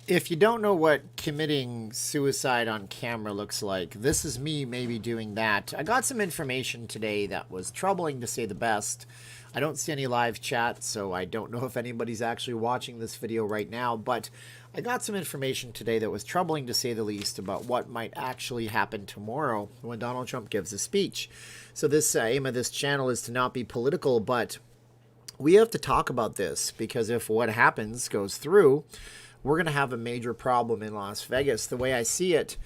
If you don't know what committing suicide on camera looks like, this is me maybe doing that. I got some information today that was troubling to say the best. I don't see any live chat, so I don't know if anybody's actually watching this video right now, but I got some information today that was troubling to say the least about what might actually happen tomorrow when Donald Trump gives a speech. So this aim of this channel is to not be political, but we have to talk about this because if what happens goes through, we're going to have a major problem in Las Vegas. The way I see it,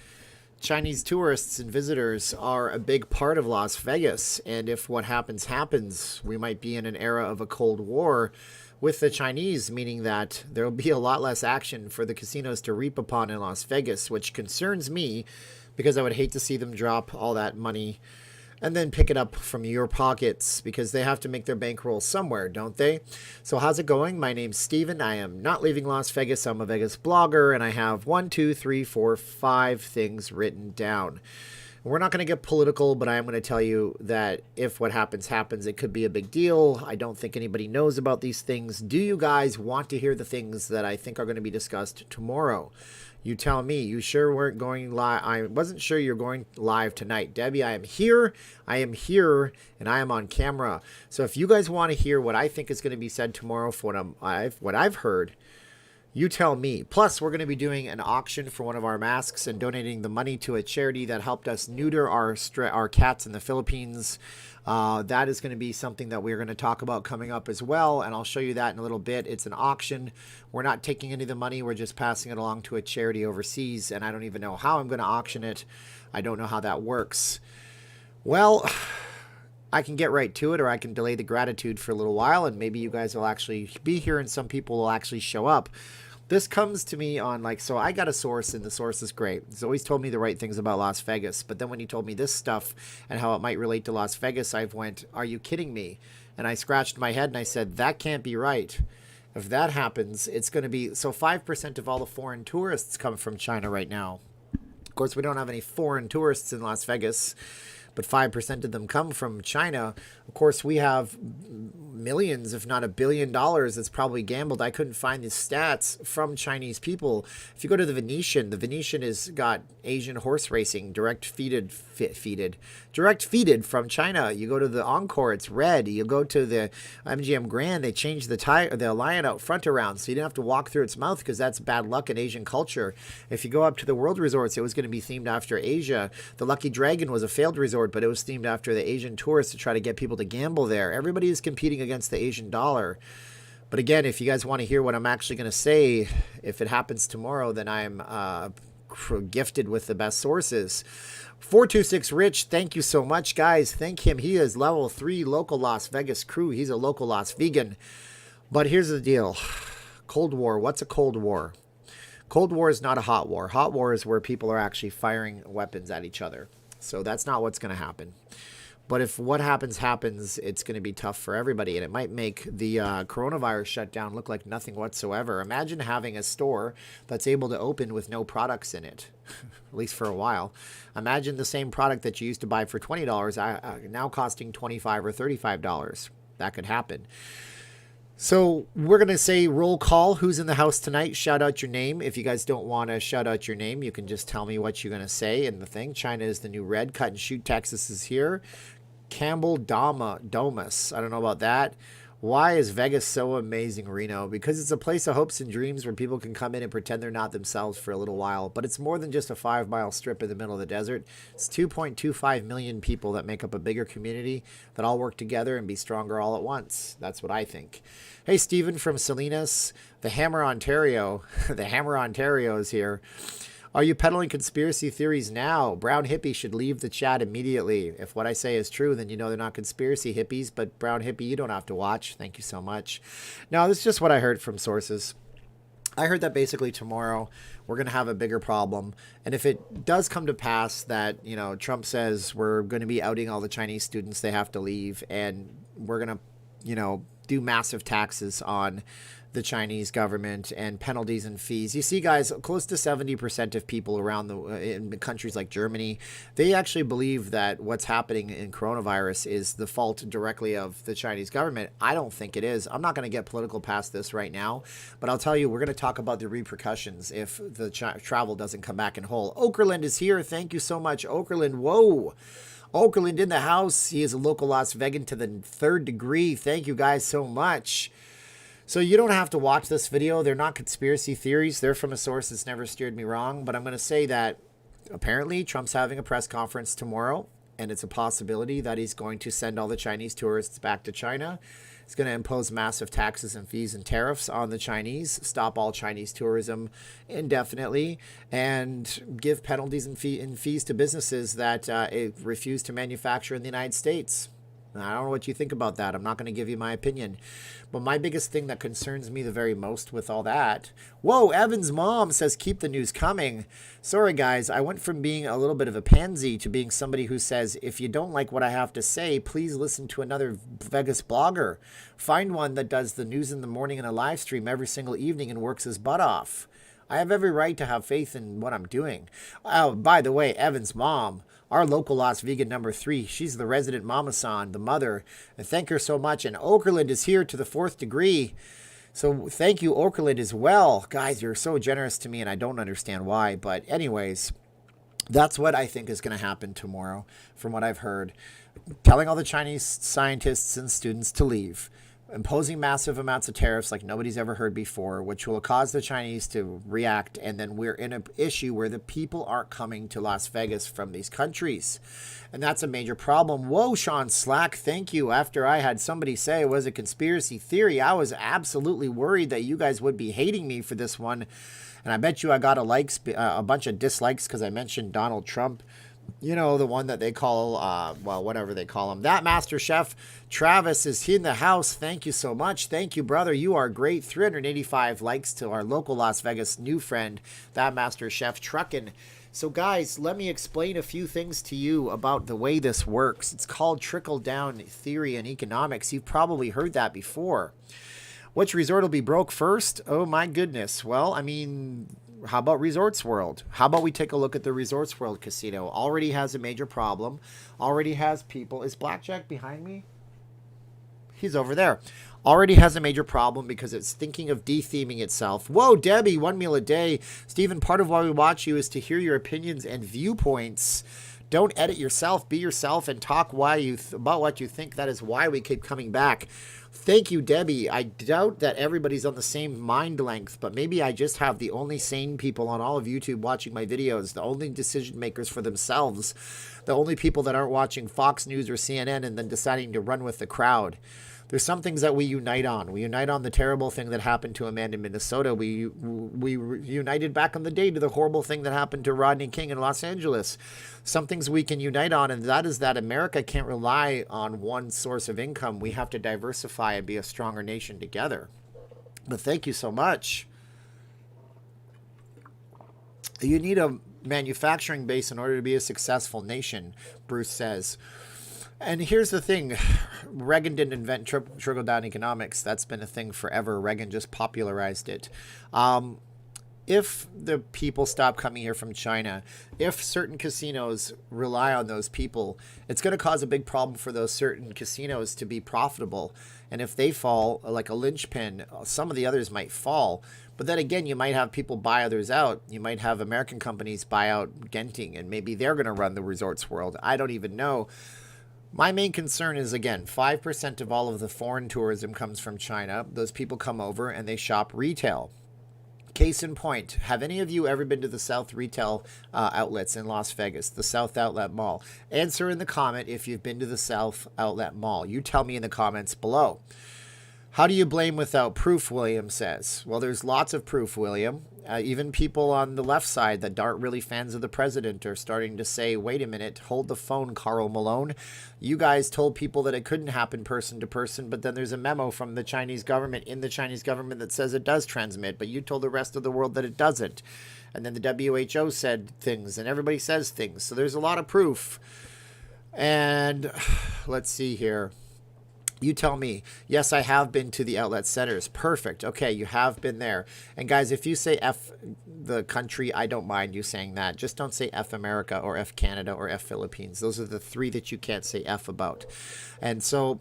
Chinese tourists and visitors are a big part of Las Vegas. And if what happens happens, we might be in an era of a Cold War with the Chinese, meaning that there will be a lot less action for the casinos to reap upon in Las Vegas, which concerns me because I would hate to see them drop all that money and then pick it up from your pockets because they have to make their bankroll somewhere, don't they? So how's it going? My name's Steven. I am not leaving Las Vegas. I'm a Vegas blogger, and I have 1, 2, 3, 4, 5 things written down. We're not going to get political, but I am going to tell you that if what happens, happens, it could be a big deal. I don't think anybody knows about these things. Do you guys want to hear the things that I think are going to be discussed tomorrow? You tell me. You sure weren't going live? I wasn't sure you're going live tonight. Debbie, I am here, and I am on camera. So if you guys want to hear what I think is going to be said tomorrow for what I've heard, you tell me. Plus, we're going to be doing an auction for one of our masks and donating the money to a charity that helped us neuter our cats in the Philippines. That is going to be something that we're going to talk about coming up as well, and I'll show you that in a little bit. It's an auction. We're not taking any of the money. We're just passing it along to a charity overseas, and I don't even know how I'm going to auction it. I don't know how that works. Well, I can get right to it, or I can delay the gratitude for a little while, and maybe you guys will actually be here and some people will actually show up. This comes to me on so I got a source, and the source is great. He's always told me the right things about Las Vegas, but then when he told me this stuff and how it might relate to Las Vegas, I went, are you kidding me? And I scratched my head and I said, that can't be right. If that happens, it's going to be, so 5% of all the foreign tourists come from China right now. Of course, we don't have any foreign tourists in Las Vegas, but 5% of them come from China. Of course, we have millions, if not $1 billion, that's probably gambled. I couldn't find the stats from Chinese people. If you go to the Venetian has got Asian horse racing, direct feeded from China. You go to the Encore, it's red. You go to the MGM Grand, they changed the lion out front around, so you didn't have to walk through its mouth because that's bad luck in Asian culture. If you go up to the World Resorts, it was going to be themed after Asia. The Lucky Dragon was a failed resort, but it was themed after the Asian tourists to try to get people to gamble there. Everybody is competing against the Asian dollar. But again, if you guys want to hear what I'm actually going to say, if it happens tomorrow, then I'm gifted with the best sources. 426 Rich, thank you so much, guys. Thank him. He is level 3 local Las Vegas crew. He's a local Las Vegan. But here's the deal. Cold War. What's a Cold War? Cold War is not a hot war. Hot war is where people are actually firing weapons at each other. So that's not what's going to happen. But if what happens, it's going to be tough for everybody. And it might make the coronavirus shutdown look like nothing whatsoever. Imagine having a store that's able to open with no products in it, at least for a while. Imagine the same product that you used to buy for $20 now costing $25 or $35. That could happen. So we're going to say roll call. Who's in the house tonight? Shout out your name. If you guys don't want to shout out your name, you can just tell me what you're going to say in the thing. China is the new red. Cut and Shoot, Texas is here. Campbell Domus. I don't know about that. Why is Vegas so amazing, Reno? Because it's a place of hopes and dreams where people can come in and pretend they're not themselves for a little while. But it's more than just a 5-mile strip in the middle of the desert. It's 2.25 million people that make up a bigger community that all work together and be stronger all at once. That's what I think. Hey, Stephen from Salinas, the Hammer, Ontario. The Hammer, Ontario is here. Are you peddling conspiracy theories now? Brown hippie should leave the chat immediately. If what I say is true, then you know they're not conspiracy hippies, but brown hippie, you don't have to watch. Thank you so much. Now, this is just what I heard from sources. I heard that basically tomorrow we're going to have a bigger problem. And if it does come to pass that, Trump says we're going to be outing all the Chinese students, they have to leave, and we're going to, do massive taxes on the Chinese government and penalties and fees. You see, guys, close to 70% of people around in countries like Germany, they actually believe that what's happening in coronavirus is the fault directly of the Chinese government. I don't think it is. I'm not going to get political past this right now, but I'll tell you, we're going to talk about the repercussions if the travel doesn't come back in whole. Okerlund is here. Thank you so much, Okerlund. Whoa. Okerlund in the house. He is a local Las Vegan to the 3rd degree. Thank you guys so much. So you don't have to watch this video. They're not conspiracy theories. They're from a source that's never steered me wrong. But I'm going to say that apparently Trump's having a press conference tomorrow, and it's a possibility that he's going to send all the Chinese tourists back to China. He's going to impose massive taxes and fees and tariffs on the Chinese, stop all Chinese tourism indefinitely, and give penalties and fees to businesses that refuse to manufacture in the United States. I don't know what you think about that. I'm not going to give you my opinion. But my biggest thing that concerns me the very most with all that... Whoa, Evan's mom says keep the news coming. Sorry, guys. I went from being a little bit of a pansy to being somebody who says, if you don't like what I have to say, please listen to another Vegas blogger. Find one that does the news in the morning and a live stream every single evening and works his butt off. I have every right to have faith in what I'm doing. Oh, by the way, Evan's mom... Our local Las Vegan number 3. She's the resident mama-san, the mother. And thank her so much. And Okerlund is here to the 4th degree. So thank you, Okerlund, as well. Guys, you're so generous to me, and I don't understand why. But anyways, that's what I think is going to happen tomorrow, from what I've heard. Telling all the Chinese scientists and students to leave. Imposing massive amounts of tariffs like nobody's ever heard before, which will cause the Chinese to react. And then we're in an issue where the people aren't coming to Las Vegas from these countries. And that's a major problem. Whoa, Sean Slack, thank you. After I had somebody say it was a conspiracy theory, I was absolutely worried that you guys would be hating me for this one. And I bet you I got a bunch of dislikes because I mentioned Donald Trump. You know, the one that they call, well, whatever they call him. That Master Chef Travis is in the house. Thank you so much. Thank you, brother. You are great. 385 likes to our local Las Vegas new friend, That Master Chef Truckin'. So, guys, let me explain a few things to you about the way this works. It's called trickle-down theory in economics. You've probably heard that before. Which resort will be broke first? Oh, my goodness. Well, I mean... How about Resorts World? How about we take a look at the Resorts World casino? Already has a major problem. Already has people. Is Blackjack behind me? He's over there. Already has a major problem because it's thinking of de-theming itself. Whoa, Debbie, 1 meal a day. Stephen, part of why we watch you is to hear your opinions and viewpoints. Don't edit yourself. Be yourself and talk about what you think. That is why we keep coming back. Thank you, Debbie. I doubt that everybody's on the same mind length, but maybe I just have the only sane people on all of YouTube watching my videos, the only decision makers for themselves, the only people that aren't watching Fox News or CNN and then deciding to run with the crowd. There's some things that we unite on. We unite on the terrible thing that happened to a man in Minnesota. We united back in the day to the horrible thing that happened to Rodney King in Los Angeles. Some things we can unite on, and that is that America can't rely on one source of income. We have to diversify and be a stronger nation together. But thank you so much. You need a manufacturing base in order to be a successful nation, Bruce says. And here's the thing. Reagan didn't invent trickle-down economics. That's been a thing forever. Reagan just popularized it. If the people stop coming here from China, if certain casinos rely on those people, it's going to cause a big problem for those certain casinos to be profitable. And if they fall, like a linchpin, some of the others might fall. But then again, you might have people buy others out. You might have American companies buy out Genting, and maybe they're going to run the Resorts World. I don't even know. My main concern is, again, 5% of all of the foreign tourism comes from China. Those people come over and they shop retail. Case in point, have any of you ever been to the South retail outlets in Las Vegas, the South Outlet Mall? Answer in the comment if you've been to the South Outlet Mall. You tell me in the comments below. How do you blame without proof, William says. Well, there's lots of proof, William. Even people on the left side that aren't really fans of the president are starting to say, wait a minute, hold the phone, Carl Malone. You guys told people that it couldn't happen person to person, but then there's a memo from the Chinese government in the Chinese government that says it does transmit, but you told the rest of the world that it doesn't. And then the WHO said things, and everybody says things. So there's a lot of proof. And let's see here. You tell me. Yes, I have been to the outlet centers. Perfect. Okay, you have been there. And guys, if you say F the country, I don't mind you saying that. Just don't say F America or F Canada or F Philippines. Those are the three that you can't say F about. And so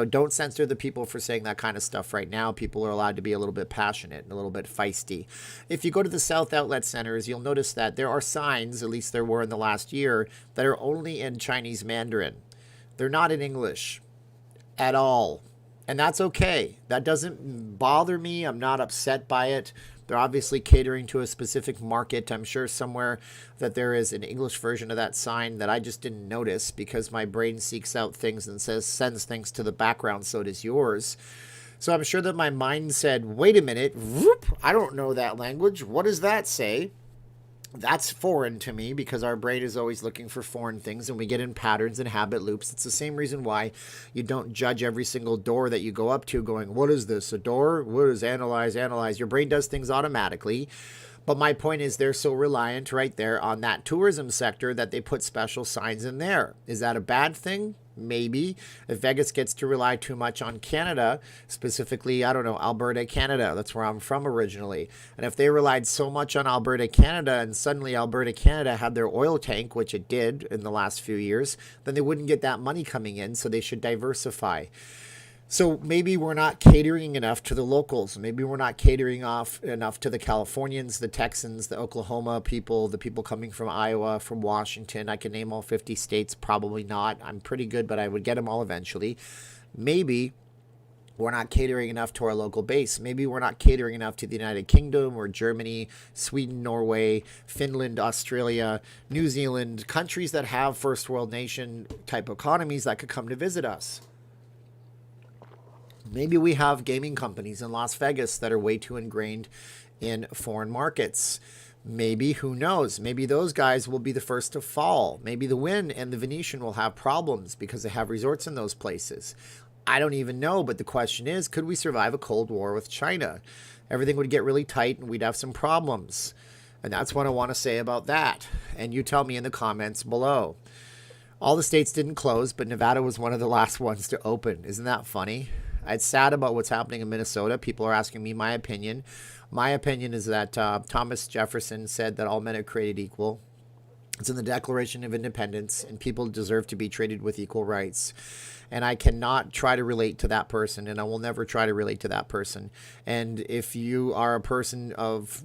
don't censor the people for saying that kind of stuff right now. People are allowed to be a little bit passionate and a little bit feisty. If you go to the South Outlet Centers, you'll notice that there are signs, at least there were in the last year, that are only in Chinese Mandarin. They're not in English at all. And that's okay. That doesn't bother me. I'm not upset by it. They're obviously catering to a specific market. I'm sure somewhere that there is an English version of that sign that I just didn't notice because my brain seeks out things and sends things to the background. So does yours. So I'm sure that my mind said, wait a minute, whoop, I don't know that language. What does that say? That's foreign to me because our brain is always looking for foreign things and we get in patterns and habit loops. It's the same reason why you don't judge every single door that you go up to going, what is this, a door? What is analyze? Your brain does things automatically. But my point is they're so reliant right there on that tourism sector that they put special signs in there. Is that a bad thing? Maybe. If Vegas gets to rely too much on Canada, specifically, I don't know, Alberta, Canada, that's where I'm from originally. And if they relied so much on Alberta, Canada, and suddenly Alberta, Canada had their oil tank, which it did in the last few years, then they wouldn't get that money coming in, so they should diversify. So maybe we're not catering enough to the locals. Maybe we're not catering enough to the Californians, the Texans, the Oklahoma people, the people coming from Iowa, from Washington. I can name all 50 states. Probably not. I'm pretty good, but I would get them all eventually. Maybe we're not catering enough to our local base. Maybe we're not catering enough to the United Kingdom or Germany, Sweden, Norway, Finland, Australia, New Zealand, countries that have first world nation type economies that could come to visit us. Maybe we have gaming companies in Las Vegas that are way too ingrained in foreign markets. Maybe, who knows, maybe those guys will be the first to fall. Maybe the Wynn and the Venetian will have problems because they have resorts in those places. I don't even know, but the question is, could we survive a Cold War with China? Everything would get really tight and we'd have some problems. And that's what I want to say about that. And you tell me in the comments below. All the states didn't close, but Nevada was one of the last ones to open. Isn't that funny? It's sad about what's happening in Minnesota. People are asking me my opinion. My opinion is that Thomas Jefferson said that all men are created equal. It's in the Declaration of Independence, and people deserve to be treated with equal rights. And I cannot try to relate to that person, and I will never try to relate to that person. And if you are a person of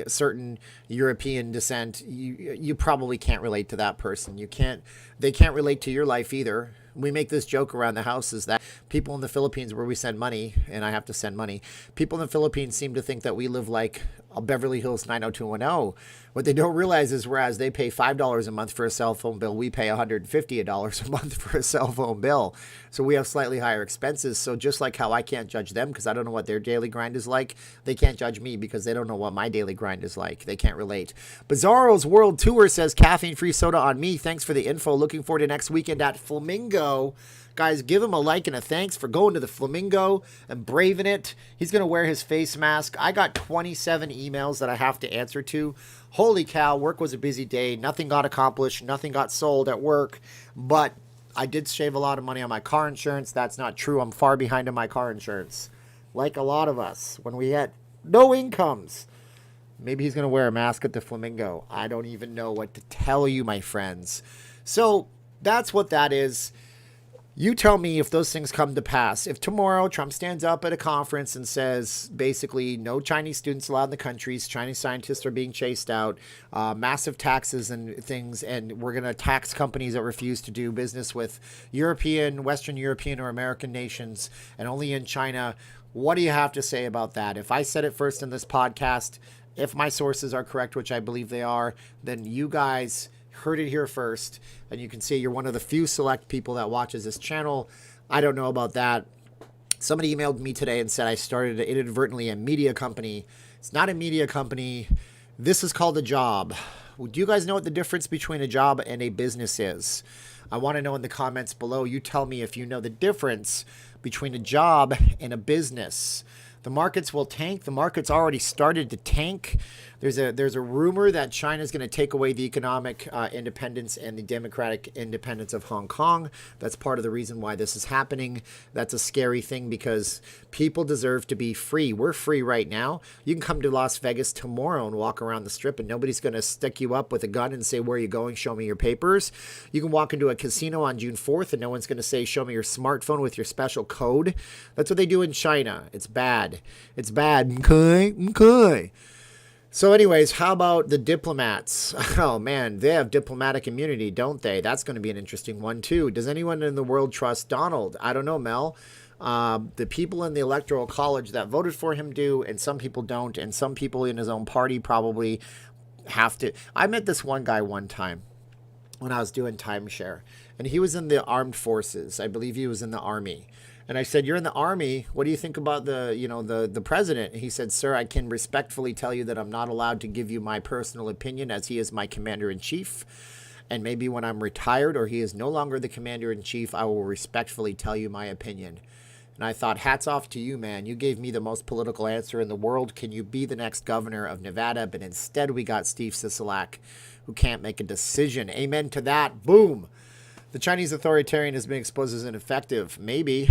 certain European descent, you probably can't relate to that person. They can't relate to your life either. We make this joke around the house is that people in the Philippines where we send money, and I have to send money, people in the Philippines seem to think that we live like a Beverly Hills 90210. What they don't realize is whereas they pay $5 a month for a cell phone bill, we pay $150 a month for a cell phone bill. So we have slightly higher expenses. So just like how I can't judge them because I don't know what their daily grind is like, they can't judge me because they don't know what my daily grind is like. They can't relate. Bizarro's World Tour says caffeine-free soda on me. Thanks for the info. Looking forward to next weekend at Flamingo. Guys, give him a like and a thanks for going to the Flamingo and braving it. He's going to wear his face mask. I got 27 emails that I have to answer to. Holy cow, work was a busy day. Nothing got accomplished. Nothing got sold at work. But I did save a lot of money on my car insurance. That's not true. I'm far behind on my car insurance. Like a lot of us, when we had no incomes. Maybe he's going to wear a mask at the Flamingo. I don't even know what to tell you, my friends. So that's what that is. You tell me if those things come to pass. If tomorrow Trump stands up at a conference and says basically no Chinese students allowed in the countries, Chinese scientists are being chased out, massive taxes and things, and we're going to tax companies that refuse to do business with European, Western European, or American nations, and only in China, what do you have to say about that? If I said it first in this podcast, if my sources are correct, which I believe they are, then you guys heard it here first, and you can see you're one of the few select people that watches this channel. I don't know about that. Somebody emailed me today and said I started inadvertently a media company. It's not a media company. This is called a job. Do you guys know what the difference between a job and a business is? I want to know in the comments below. You tell me if you know the difference between a job and a business. The markets will tank. The markets already started to tank. There's a rumor that China is going to take away the economic independence and the democratic independence of Hong Kong. That's part of the reason why this is happening. That's a scary thing because people deserve to be free. We're free right now. You can come to Las Vegas tomorrow and walk around the strip and nobody's going to stick you up with a gun and say, where are you going? Show me your papers. You can walk into a casino on June 4th and no one's going to say, show me your smartphone with your special code. That's what they do in China. It's bad. It's bad. Okay. Okay. So anyways, how about the diplomats? Oh, man, they have diplomatic immunity, don't they? That's going to be an interesting one, too. Does anyone in the world trust Donald? I don't know, Mel. The people in the Electoral College that voted for him do, and some people don't, and some people in his own party probably have to. I met this one guy one time when I was doing timeshare, and he was in the armed forces. I believe he was in the Army. And I said, you're in the Army. What do you think about the president? And he said, sir, I can respectfully tell you that I'm not allowed to give you my personal opinion as he is my commander-in-chief. And maybe when I'm retired or he is no longer the commander-in-chief, I will respectfully tell you my opinion. And I thought, hats off to you, man. You gave me the most political answer in the world. Can you be the next governor of Nevada? But instead we got Steve Sisolak, who can't make a decision. Amen to that. Boom. The Chinese authoritarian has been exposed as ineffective. Maybe.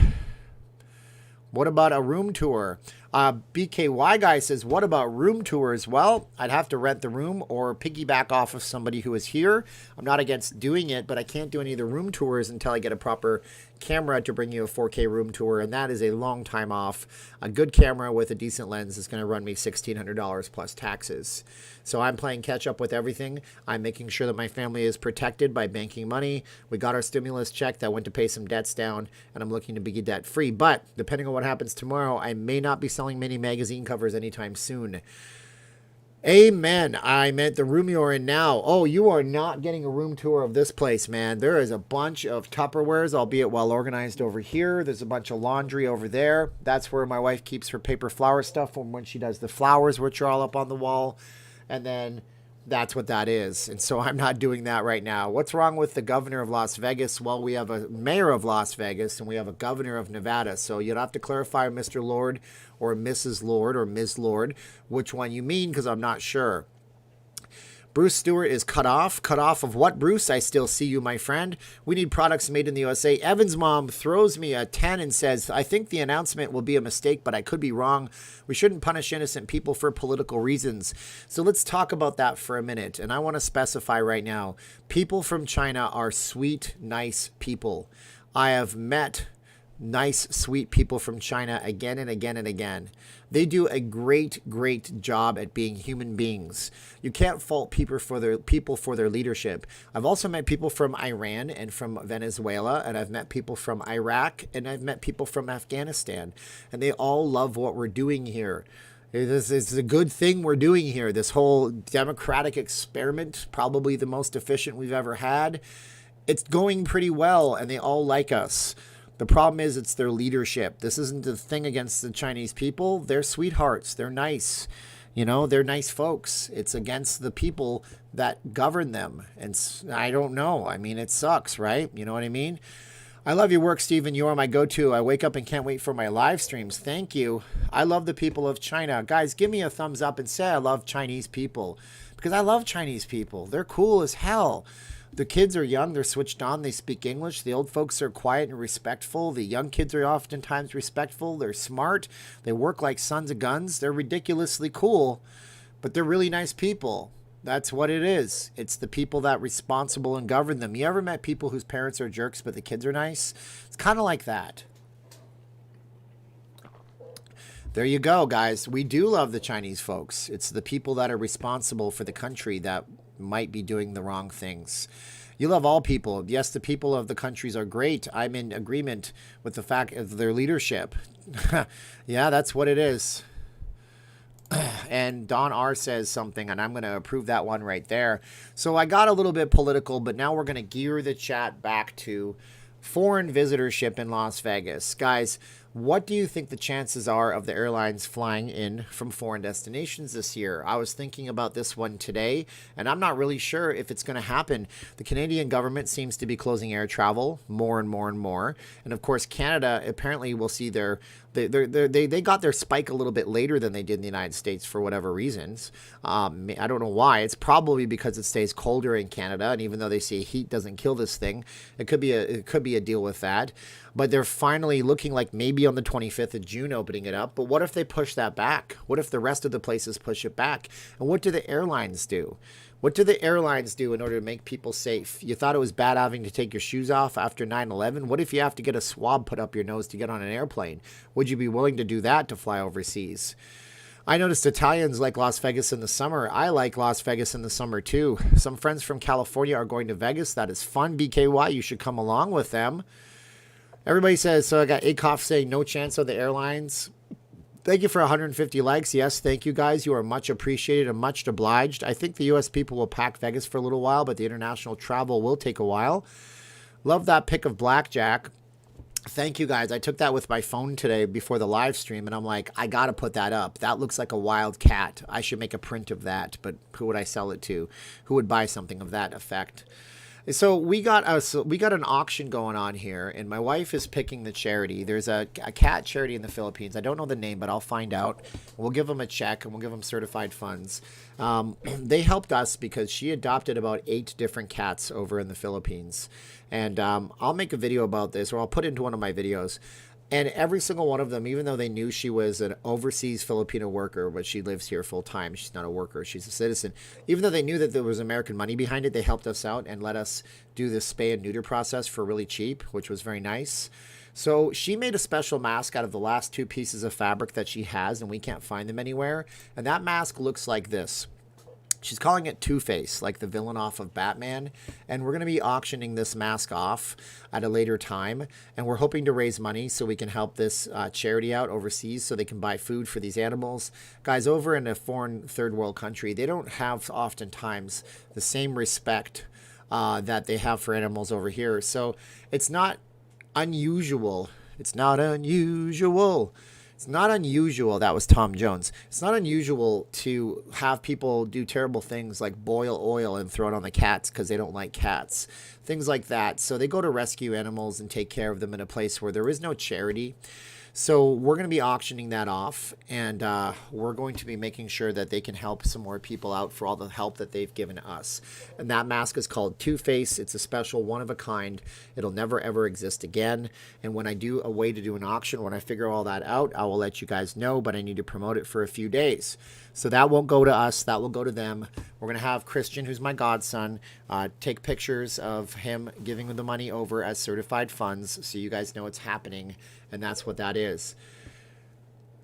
What about a room tour? BKY guy says, what about room tours? Well, I'd have to rent the room or piggyback off of somebody who is here. I'm not against doing it, but I can't do any of the room tours until I get a proper camera to bring you a 4K room tour, and that is a long time off. A good camera with a decent lens is going to run me $1,600 plus taxes. So I'm playing catch up with everything. I'm making sure that my family is protected by banking money. We got our stimulus check that went to pay some debts down, and I'm looking to be debt free. But depending on what happens tomorrow, I may not be selling many magazine covers anytime soon. Amen. I meant the room you're in now. Oh, you are not getting a room tour of this place, man. There is a bunch of Tupperwares, albeit well organized over here. There's a bunch of laundry over there. That's where my wife keeps her paper flower stuff from when she does the flowers, which are all up on the wall. And then that's what that is. And so I'm not doing that right now. What's wrong with the governor of Las Vegas? Well, we have a mayor of Las Vegas and we have a governor of Nevada. So you'd have to clarify, Mr. Lord or Mrs. Lord or Ms. Lord, which one you mean, because I'm not sure. Bruce Stewart is cut off. Cut off of what, Bruce? I still see you, my friend. We need products made in the USA. Evan's mom throws me a 10 and says, I think the announcement will be a mistake, but I could be wrong. We shouldn't punish innocent people for political reasons. So let's talk about that for a minute. And I want to specify right now, people from China are sweet, nice people. I have met nice, sweet people from China again and again and again. They do a great, great job at being human beings. You can't fault people for their leadership. I've also met people from Iran and from Venezuela, and I've met people from Iraq, and I've met people from Afghanistan, and they all love what we're doing here. It's a good thing we're doing here. This whole democratic experiment, probably the most efficient we've ever had. It's going pretty well, and they all like us. The problem is it's their leadership. This isn't a thing against the Chinese people. They're sweethearts. They're nice. You know, they're nice folks. It's against the people that govern them. And I don't know. I mean, it sucks, right? You know what I mean? I love your work, Stephen. You are my go-to. I wake up and can't wait for my live streams. Thank you. I love the people of China. Guys, give me a thumbs up and say I love Chinese people. Because I love Chinese people. They're cool as hell. The kids are young, they're switched on, they speak English. The old folks are quiet and respectful. The young kids are oftentimes respectful. They're smart. They work like sons of guns. They're ridiculously cool, but they're really nice people. That's what it is. It's the people that are responsible and govern them. You ever met people whose parents are jerks, but the kids are nice? It's kind of like that. There you go, guys. We do love the Chinese folks. It's the people that are responsible for the country that might be doing the wrong things. You love all people. Yes, the people of the countries are great. I'm in agreement with the fact of their leadership. Yeah, that's what it is. And Don R says something, and I'm going to approve that one right there. So I got a little bit political, but now we're going to gear the chat back to foreign visitorship in Las Vegas. Guys, What do you think the chances are of the airlines flying in from foreign destinations this year? I was thinking about this one today, and I'm not really sure if it's going to happen. The Canadian government seems to be closing air travel more and more and more. And of course, Canada apparently will see they got their spike a little bit later than they did in the United States for whatever reasons. I don't know why. It's probably because it stays colder in Canada, and even though they say heat doesn't kill this thing, it could be a deal with that. But they're finally looking like maybe on the 25th of June opening it up. But what if they push that back? What if the rest of the places push it back? And what do the airlines do? What do the airlines do in order to make people safe? You thought it was bad having to take your shoes off after 9/11? What if you have to get a swab put up your nose to get on an airplane? Would you be willing to do that to fly overseas? I noticed Italians like Las Vegas in the summer. I like Las Vegas in the summer too. Some friends from California are going to Vegas. That is fun. BKY, you should come along with them. Everybody says, so I got Akoff saying no chance of the airlines. Thank you for 150 likes. Yes, thank you guys. You are much appreciated and much obliged. I think the U.S. people will pack Vegas for a little while, but the international travel will take a while. Love that pic of Blackjack. Thank you guys. I took that with my phone today before the live stream, and I'm like, I got to put that up. That looks like a wild cat. I should make a print of that, but who would I sell it to? Who would buy something of that effect? So we got an auction going on here, and my wife is picking the charity. There's a cat charity in the Philippines. I don't know the name, but I'll find out. We'll give them a check, and we'll give them certified funds. They helped us because she adopted about 8 different cats over in the Philippines. And I'll make a video about this, or I'll put it into one of my videos. And every single one of them, even though they knew she was an overseas Filipino worker, but she lives here full time, she's not a worker, she's a citizen. Even though they knew that there was American money behind it, they helped us out and let us do this spay and neuter process for really cheap, which was very nice. So she made a special mask out of the last 2 pieces of fabric that she has, and we can't find them anywhere. And that mask looks like this. She's calling it Two-Face, like the villain off of Batman. And we're going to be auctioning this mask off at a later time. And we're hoping to raise money so we can help this charity out overseas so they can buy food for these animals. Guys, over in a foreign third world country, they don't have oftentimes the same respect that they have for animals over here. So it's not unusual. It's not unusual. It's not unusual. That was Tom Jones. It's not unusual to have people do terrible things like boil oil and throw it on the cats because they don't like cats. Things like that. So they go to rescue animals and take care of them in a place where there is no charity. So we're going to be auctioning that off, and we're going to be making sure that they can help some more people out for all the help that they've given us. And that mask is called Two-Face. It's a special one of a kind. It'll never, ever exist again. And when I do a way to do an auction, when I figure all that out, I will let you guys know, but I need to promote it for a few days. So that won't go to us. That will go to them. We're going to have Christian, who's my godson, take pictures of him giving the money over as certified funds so you guys know it's happening. And that's what that is.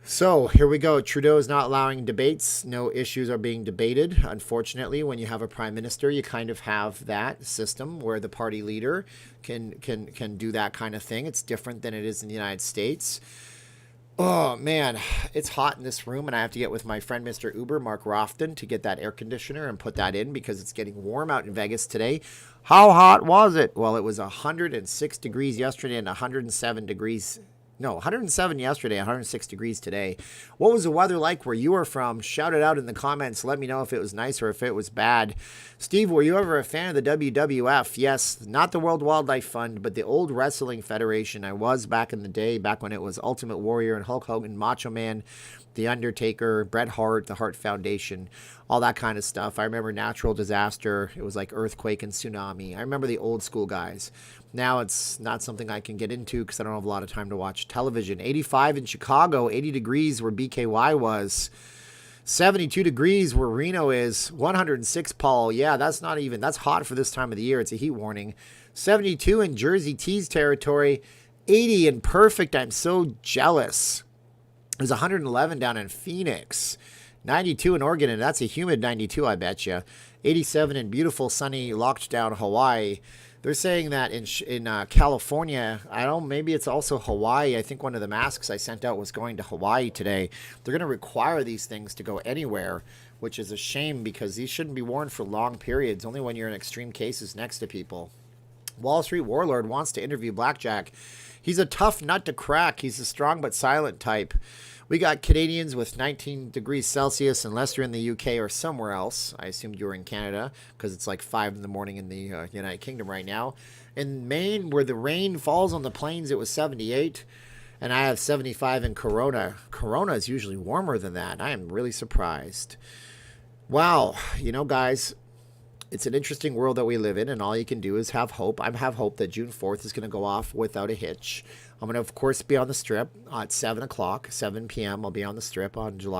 So here we go. Trudeau is not allowing debates. No issues are being debated. Unfortunately, when you have a prime minister, you kind of have that system where the party leader can do that kind of thing. It's different than it is in the United States. Oh, man, it's hot in this room, and I have to get with my friend, Mr. Uber, Mark Rofton, to get that air conditioner and put that in because it's getting warm out in Vegas today. How hot was it? Well, it was 106 degrees yesterday and 107 degrees. No, 107 yesterday, 106 degrees today. What was the weather like where you are from? Shout it out in the comments. Let me know if it was nice or if it was bad. Steve, were you ever a fan of the WWF? Yes, not the World Wildlife Fund, but the old Wrestling Federation. I was back in the day, back when it was Ultimate Warrior and Hulk Hogan, Macho Man, The Undertaker, Bret Hart, the Hart Foundation, all that kind of stuff. I remember natural disaster. It was like earthquake and tsunami. I remember the old school guys. Now it's not something I can get into because I don't have a lot of time to watch television. 85 in Chicago, 80 degrees where BKY was, 72 degrees where Reno is, 106 Paul. Yeah, that's hot for this time of the year. It's a heat warning. 72 in Jersey Tees territory, 80 in Perfect. I'm so jealous. There's 111 down in Phoenix, 92 in Oregon, and that's a humid 92, I bet you. 87 in beautiful, sunny, locked down Hawaii. They're saying that in California, I don't know, maybe it's also Hawaii. I think one of the masks I sent out was going to Hawaii today. They're going to require these things to go anywhere, which is a shame because these shouldn't be worn for long periods, only when you're in extreme cases next to people. Wall Street Warlord wants to interview Blackjack. He's a tough nut to crack. He's a strong but silent type. We got Canadians with 19 degrees Celsius unless you're in the UK or somewhere else. I assumed you were in Canada because it's like 5 in the morning in the United Kingdom right now. In Maine, where the rain falls on the plains, it was 78. And I have 75 in Corona. Corona is usually warmer than that. I am really surprised. Wow. You know, guys, it's an interesting world that we live in, and all you can do is have hope. I have hope that June 4th is going to go off without a hitch. I'm going to, of course, be on the Strip at 7 o'clock, 7 p.m. I'll be on the Strip on June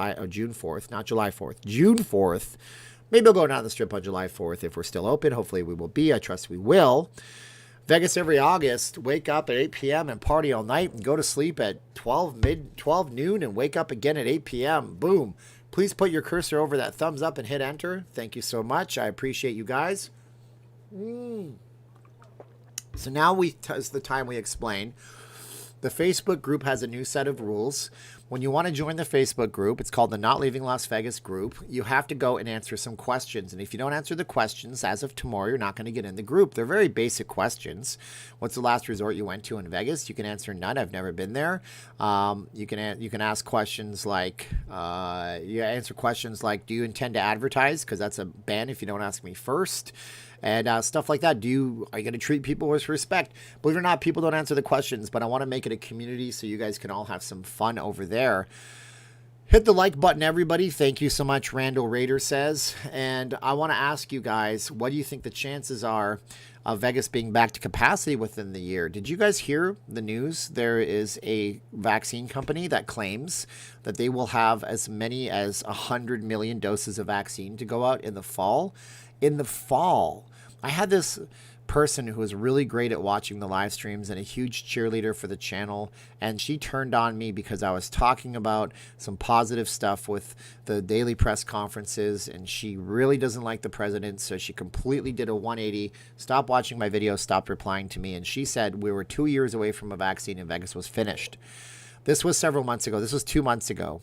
4th, not July 4th, June 4th. Maybe I'll go down the Strip on July 4th if we're still open. Hopefully we will be. I trust we will. Vegas every August, wake up at 8 p.m. and party all night and go to sleep at 12 noon and wake up again at 8 p.m. Boom. Please put your cursor over that thumbs up and hit enter. Thank you so much. I appreciate you guys. So now is the time we explain. The Facebook group has a new set of rules. When you want to join the Facebook group, it's called the Not Leaving Las Vegas group. You have to go and answer some questions. And if you don't answer the questions, as of tomorrow, you're not going to get in the group. They're very basic questions. What's the last resort you went to in Vegas? You can answer none. I've never been there. You can ask questions like, do you intend to advertise? Because that's a ban if you don't ask me first. And stuff like that. Are you going to treat people with respect? Believe it or not, people don't answer the questions, but I want to make it a community so you guys can all have some fun over there. Hit the like button, everybody. Thank you so much, Randall Raider says. And I want to ask you guys, what do you think the chances are of Vegas being back to capacity within the year? Did you guys hear the news? There is a vaccine company that claims that they will have as many as 100 million doses of vaccine to go out in the fall. In the fall. I had this person who was really great at watching the live streams and a huge cheerleader for the channel, and she turned on me because I was talking about some positive stuff with the daily press conferences, and she really doesn't like the president, so she completely did a 180, stopped watching my videos, stopped replying to me, and she said we were 2 years away from a vaccine and Vegas was finished. This was several months ago. This was 2 months ago.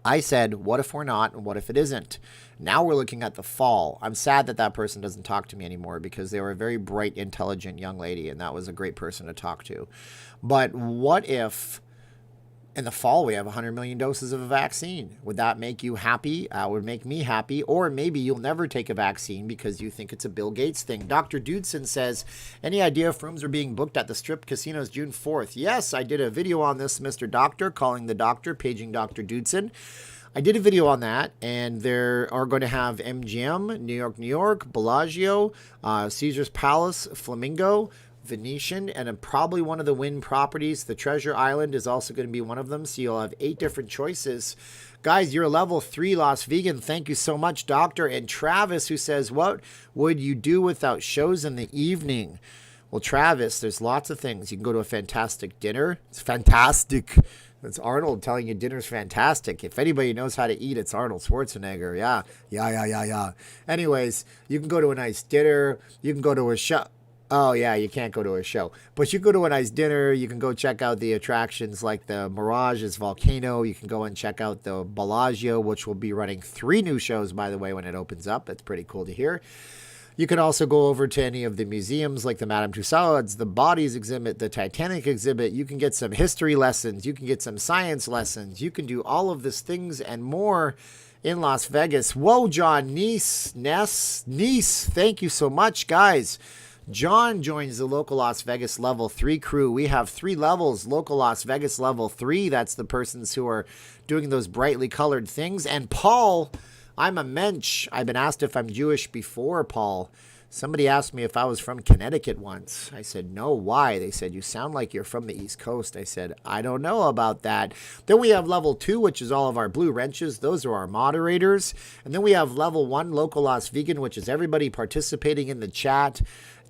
I said, what if we're not, and what if it isn't? Now we're looking at the fall. I'm sad that that person doesn't talk to me anymore because they were a very bright, intelligent young lady, and that was a great person to talk to. But what if in the fall we have 100 million doses of a vaccine? Would that make you happy? Would make me happy. Or maybe you'll never take a vaccine because you think it's a Bill Gates thing. Dr. Dudson says, any idea if rooms are being booked at the Strip casinos June 4th? Yes, I did a video on this, Mr. Doctor, calling the doctor, paging Dr. Dudson. I did a video on that, and there are going to have MGM, New York, Bellagio, Caesar's Palace, Flamingo, Venetian, and probably one of the Wynn properties. The Treasure Island is also going to be one of them, so you'll have 8 different choices. Guys, you're level 3 Las Vegan. Thank you so much, Doctor. And Travis, who says, what would you do without shows in the evening? Well, Travis, there's lots of things. You can go to a fantastic dinner. It's fantastic. It's Arnold telling you dinner's fantastic. If anybody knows how to eat, it's Arnold Schwarzenegger. Yeah. Anyways, you can go to a nice dinner. You can go to a show. Oh, yeah, you can't go to a show. But you can go to a nice dinner. You can go check out the attractions like the Mirage's Volcano. You can go and check out the Bellagio, which will be running 3 new shows, by the way, when it opens up. It's pretty cool to hear. You can also go over to any of the museums like the Madame Tussauds, the Bodies exhibit, the Titanic exhibit. You can get some history lessons. You can get some science lessons. You can do all of these things and more in Las Vegas. Whoa, John, Nice. Thank you so much, guys. John joins the local Las Vegas level 3 crew. We have 3 levels. Local Las Vegas level 3. That's the persons who are doing those brightly colored things. And Paul, I'm a mensch. I've been asked if I'm Jewish before, Paul. Somebody asked me if I was from Connecticut once. I said, no, why? They said, you sound like you're from the East Coast. I said, I don't know about that. Then we have level 2, which is all of our blue wrenches. Those are our moderators. And then we have level 1, local Las Vegan, which is everybody participating in the chat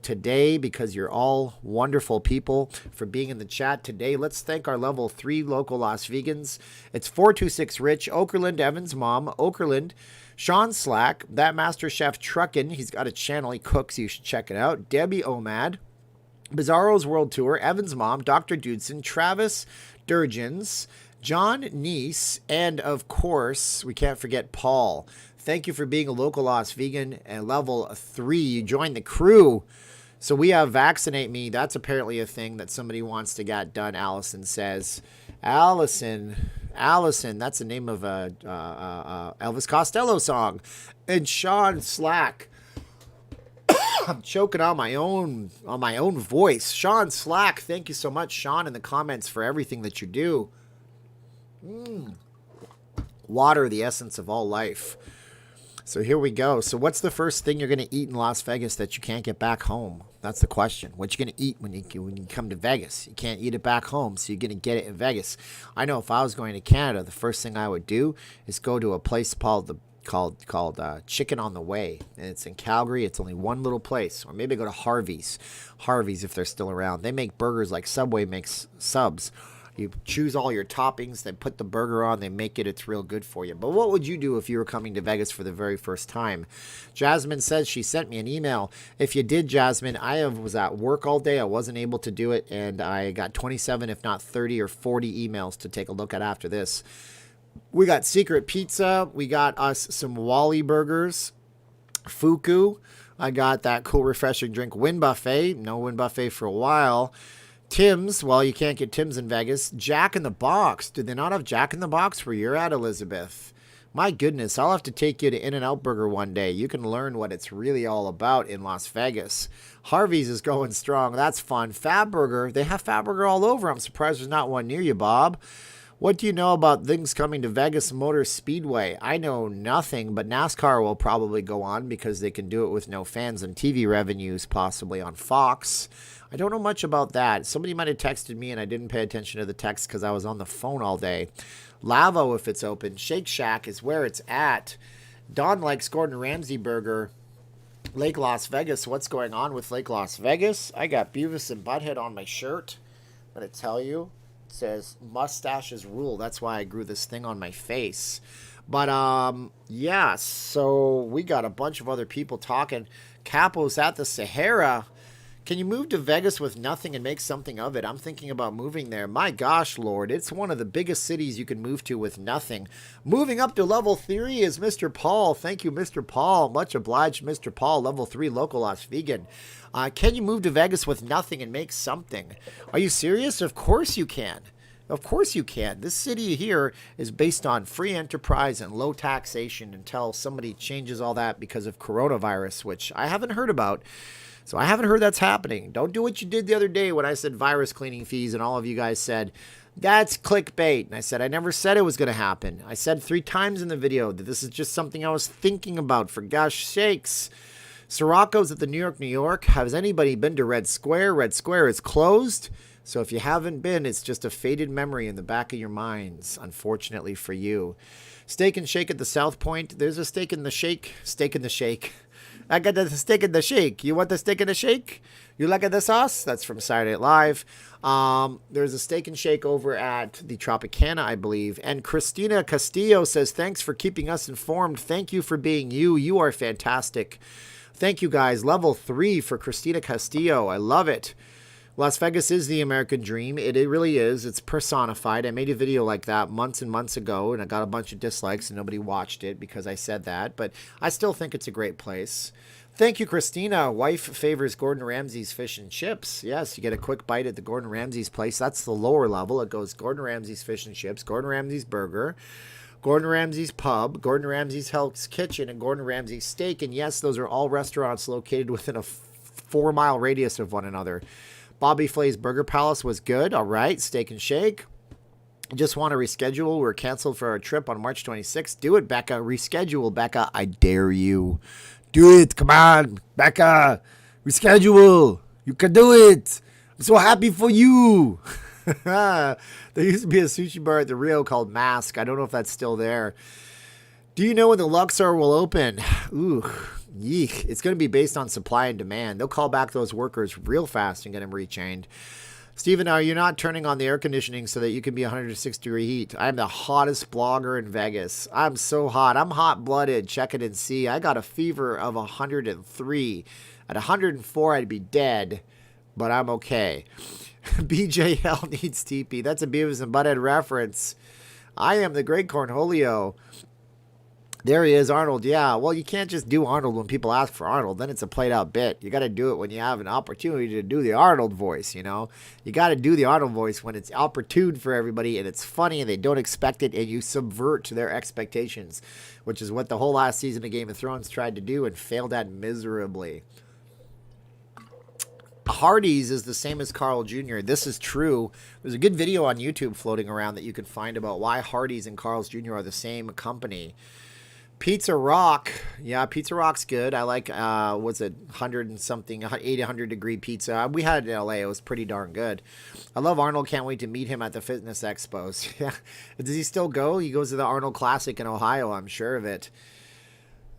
today, because you're all wonderful people for being in the chat today. Let's thank our level 3 local Las Vegans. It's 426 Rich, Okerlund, Evan's mom, Okerlund, Sean Slack, That Master Chef Truckin', he's got a channel, he cooks, you should check it out. Debbie Omad, Bizarro's World Tour, Evan's mom, Dr. Dudson, Travis Durgens, John Neese, and of course, we can't forget Paul. Thank you for being a local Las Vegan and level 3. You joined the crew. So we have Vaccinate Me. That's apparently a thing that somebody wants to get done, Allison says. Allison, that's the name of a Elvis Costello song. And Sean Slack. I'm choking on my own voice. Sean Slack, thank you so much, Sean, in the comments for everything that you do. Water, the essence of all life. So here we go. So what's the first thing you're going to eat in Las Vegas that you can't get back home? That's the question. What you going to eat when you come to Vegas? You can't eat it back home, so you're going to get it in Vegas. I know if I was going to Canada, the first thing I would do is go to a place called Chicken on the Way, and it's in Calgary. It's only one little place. Or maybe go to Harvey's if they're still around. They make burgers like Subway makes subs. You choose all your toppings, they put the burger on, they make it, it's real good for you. But what would you do if you were coming to Vegas for the very first time? Jasmine says she sent me an email. If you did, Jasmine, I was at work all day. I wasn't able to do it, and I got 27, if not 30 or 40 emails to take a look at after this. We got Secret Pizza. We got us some Wally burgers. Fuku. I got that cool, refreshing drink, Win Buffet. No Win Buffet for a while. Tim's, well, you can't get Tim's in Vegas. Jack in the Box. Did they not have Jack in the Box where you're at, Elizabeth? My goodness, I'll have to take you to In-N-Out Burger one day. You can learn what it's really all about in Las Vegas. Harvey's is going strong. That's fun. Fab Burger. They have Fab Burger all over. I'm surprised there's not one near you, Bob. What do you know about things coming to Vegas Motor Speedway? I know nothing, but NASCAR will probably go on because they can do it with no fans and TV revenues, possibly on Fox. I don't know much about that. Somebody might have texted me and I didn't pay attention to the text because I was on the phone all day. Lavo, if it's open. Shake Shack is where it's at. Don likes Gordon Ramsay Burger. Lake Las Vegas. What's going on with Lake Las Vegas? I got Beavis and Butthead on my shirt. I'm going to tell you. It says mustaches rule. That's why I grew this thing on my face. But, yeah, so we got a bunch of other people talking. Capo's at the Sahara. Can you move to Vegas with nothing and make something of it? I'm thinking about moving there. My gosh, Lord, it's one of the biggest cities you can move to with nothing. Moving up to level 3 is Mr. Paul. Thank you, Mr. Paul. Much obliged, Mr. Paul. Level 3, local Las Vegan. Can you move to Vegas with nothing and make something? Are you serious? Of course you can. Of course you can. This city here is based on free enterprise and low taxation until somebody changes all that because of coronavirus, which I haven't heard about. So I haven't heard that's happening. Don't do what you did the other day when I said virus cleaning fees and all of you guys said, that's clickbait. And I said, I never said it was going to happen. I said 3 times in the video that this is just something I was thinking about, for gosh sakes. Sirocco's at the New York. Has anybody been to Red Square? Red Square is closed. So if you haven't been, it's just a faded memory in the back of your minds, unfortunately for you. Steak and Shake at the South Point. There's a steak in the shake. Steak in the shake. I got the steak in the shake. You want the steak in the shake? You like the sauce? That's from Saturday Night Live. There's a steak and shake over at the Tropicana, I believe. And Christina Castillo says, thanks for keeping us informed. Thank you for being you. You are fantastic. Thank you, guys. Level 3 for Christina Castillo. I love it. Las Vegas is the American dream. It really is. It's personified. I made a video like that months and months ago, and I got a bunch of dislikes, and nobody watched it because I said that. But I still think it's a great place. Thank you, Christina. Wife favors Gordon Ramsay's fish and chips. Yes, you get a quick bite at the Gordon Ramsay's place. That's the lower level. It goes Gordon Ramsay's fish and chips, Gordon Ramsay's burger, Gordon Ramsay's pub, Gordon Ramsay's Hell's Kitchen, and Gordon Ramsay's steak. And yes, those are all restaurants located within a 4-mile radius of one another. Bobby Flay's Burger Palace was good. All right. Steak and Shake. Just want to reschedule. We're canceled for our trip on March 26th. Do it, Becca. Reschedule, Becca. I dare you. Do it. Come on, Becca. Reschedule. You can do it. I'm so happy for you. There used to be a sushi bar at the Rio called Mask. I don't know if that's still there. Do you know when the Luxor will open? Ooh. Yeek. It's going to be based on supply and demand. They'll call back those workers real fast and get them rechained. Steven, are you not turning on the air conditioning so that you can be 106-degree heat? I'm the hottest blogger in Vegas. I'm so hot. I'm hot-blooded. Check it and see. I got a fever of 103. At 104, I'd be dead, but I'm okay. BJL needs TP. That's a Beavis and Butthead reference. I am the Great Cornholio. There he is, Arnold. Yeah, well, you can't just do Arnold when people ask for Arnold. Then it's a played out bit. You got to do it when you have an opportunity to do the Arnold voice, you know? You got to do the Arnold voice when it's opportune for everybody and it's funny and they don't expect it and you subvert their expectations, which is what the whole last season of Game of Thrones tried to do and failed at miserably. Hardee's is the same as Carl Jr. This is true. There's a good video on YouTube floating around that you can find about why Hardee's and Carl's Jr. are the same company. Pizza Rock. Yeah, Pizza Rock's good. I like, what's it, 100 and something, 800 degree pizza. We had it in LA. It was pretty darn good. I love Arnold. Can't wait to meet him at the fitness expos. Yeah. Does he still go? He goes to the Arnold Classic in Ohio. I'm sure of it.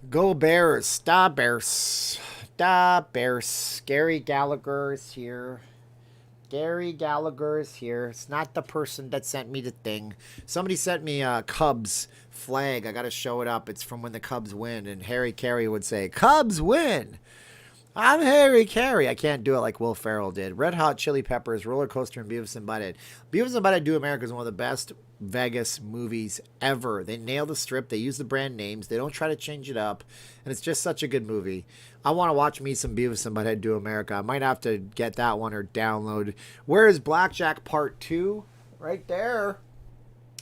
Go Bears. Stop Bears. Stop Bears. Gary Gallagher's here. Gary Gallagher's here. It's not the person that sent me the thing. Somebody sent me a Cubs flag. I got to show it up. It's from when the Cubs win. And Harry Carey would say, Cubs win. I'm Harry Carey. I can't do it like Will Ferrell did. Red Hot Chili Peppers, Roller Coaster, and Beavis and Butthead. Beavis and Butthead Do America is one of the best Vegas movies ever. They nail the strip. They use the brand names. They don't try to change it up. And it's just such a good movie. I want to watch me some Beavis and Butthead Do America. I might have to get that one or download. Where is Blackjack Part 2? Right there.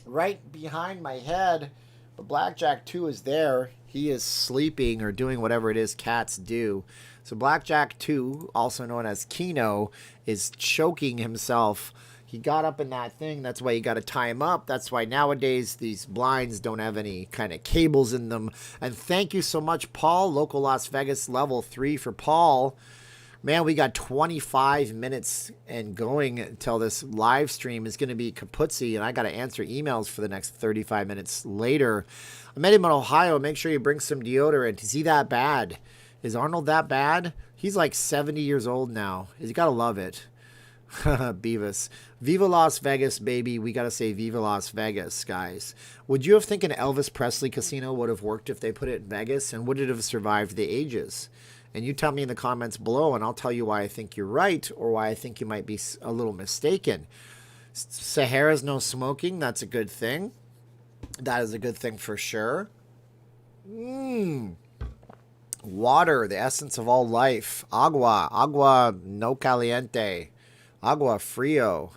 Right behind my head. But Blackjack 2 is there. He is sleeping or doing whatever it is cats do. So Blackjack 2, also known as Keno, is choking himself. He got up in that thing. That's why you got to tie him up. That's why nowadays these blinds don't have any kind of cables in them. And thank you so much, Paul. Local Las Vegas level 3 for Paul. Man, we got 25 minutes and going until this live stream is going to be kaputzi. And I got to answer emails for the next 35 minutes later. I met him in Ohio. Make sure you bring some deodorant. Is he that bad? Is Arnold that bad? He's like 70 years old now. You got to love it. Beavis. Viva Las Vegas, baby. We got to say Viva Las Vegas, guys. Would you have think an Elvis Presley casino would have worked if they put it in Vegas? And would it have survived the ages? And you tell me in the comments below, and I'll tell you why I think you're right or why I think you might be a little mistaken. Sahara's no smoking. That's a good thing. That is a good thing for sure. Water, the essence of all life. Agua. Agua no caliente. Agua frio.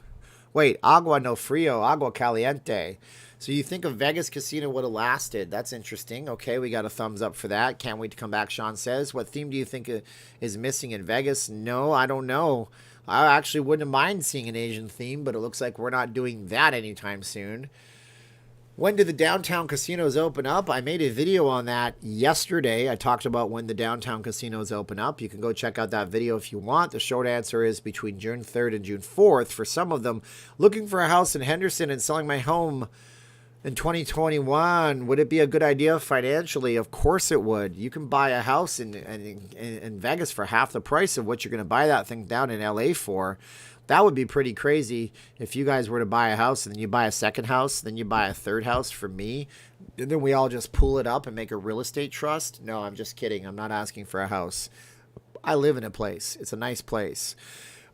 Wait, agua no frio. Agua caliente. So you think a Vegas casino would have lasted. That's interesting. Okay, we got a thumbs up for that. Can't wait to come back, Sean says. What theme do you think is missing in Vegas? No, I don't know. I actually wouldn't mind seeing an Asian theme, but it looks like we're not doing that anytime soon. When do the downtown casinos open up? I made a video on that yesterday. I talked about when the downtown casinos open up. You can go check out that video if you want. The short answer is between June 3rd and June 4th. For some of them, looking for a house in Henderson and selling my home in 2021, would it be a good idea financially? Of course it would. You can buy a house in Vegas for half the price of what you're going to buy that thing down in LA for. That would be pretty crazy if you guys were to buy a house and then you buy a second house, then you buy a third house for me, and then we all just pool it up and make a real estate trust. No, I'm just kidding. I'm not asking for a house. I live in a place. It's a nice place.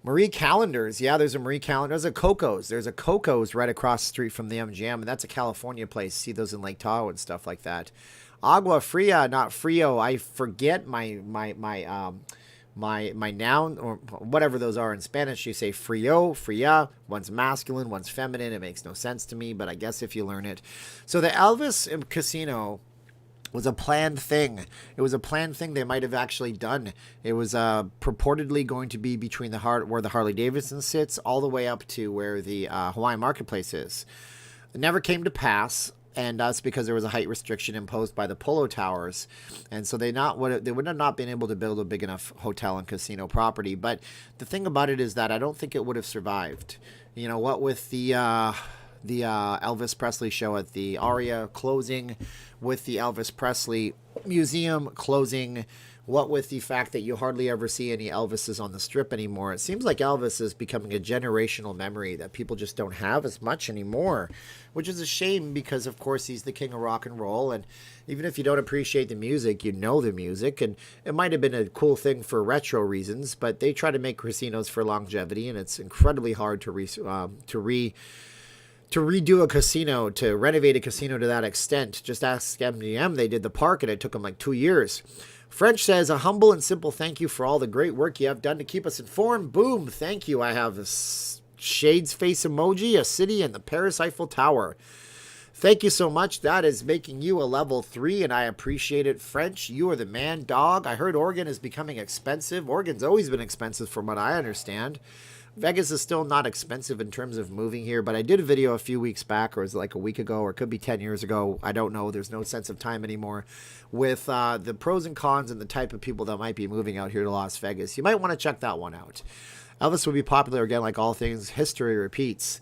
Marie Callender's. Yeah, there's a Marie Callender. There's a Coco's. There's a Coco's right across the street from the MGM, and that's a California place. See those in Lake Tahoe and stuff like that. Agua Fria, not Frio. I forget my noun or whatever those are in Spanish. You say frio, fria. One's masculine, one's feminine. It makes no sense to me, but I guess if you learn it. So the Elvis Casino was a planned thing. It was a planned thing they might have actually done. It was purportedly going to be between where the Harley Davidson sits all the way up to where the Hawaiian Marketplace is. It never came to pass. And that's because there was a height restriction imposed by the Polo Towers. And so they would have not been able to build a big enough hotel and casino property. But the thing about it is that I don't think it would have survived. You know, what with the Elvis Presley show at the Aria closing, with the Elvis Presley Museum closing, what with the fact that you hardly ever see any Elvises on the strip anymore. It seems like Elvis is becoming a generational memory that people just don't have as much anymore, which is a shame because, of course, he's the king of rock and roll. And even if you don't appreciate the music, you know the music. And it might have been a cool thing for retro reasons, but they try to make casinos for longevity, and it's incredibly hard to to redo a casino, to renovate a casino to that extent. Just ask MGM. They did the park, and it took them like 2 years. French says, a humble and simple thank you for all the great work you have done to keep us informed. Boom, thank you. I have a shades face emoji, a city, and the Paris Eiffel Tower. Thank you so much. That is making you a level 3, and I appreciate it. French, you are the man, dog. I heard Oregon is becoming expensive. Oregon's always been expensive from what I understand. Vegas is still not expensive in terms of moving here, but I did a video a few weeks back, or it was like a week ago, or it could be 10 years ago. I don't know. There's no sense of time anymore, with the pros and cons and the type of people that might be moving out here to Las Vegas. You might want to check that one out. Elvis will be popular again, like all things. History repeats.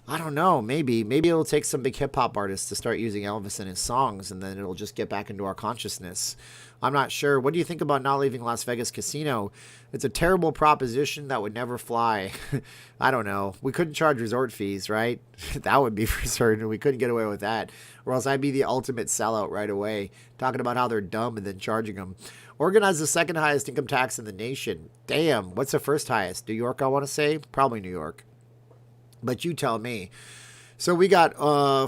I don't know. Maybe it'll take some big hip-hop artists to start using Elvis in his songs, and then it'll just get back into our consciousness. I'm not sure. What do you think about not leaving Las Vegas Casino? It's a terrible proposition that would never fly. I don't know. We couldn't charge resort fees, right? That would be for certain. We couldn't get away with that. Or else I'd be the ultimate sellout right away, talking about how they're dumb and then charging them. Oregon has the second highest income tax in the nation. Damn. What's the first highest? New York, I want to say? Probably New York. But you tell me. So we got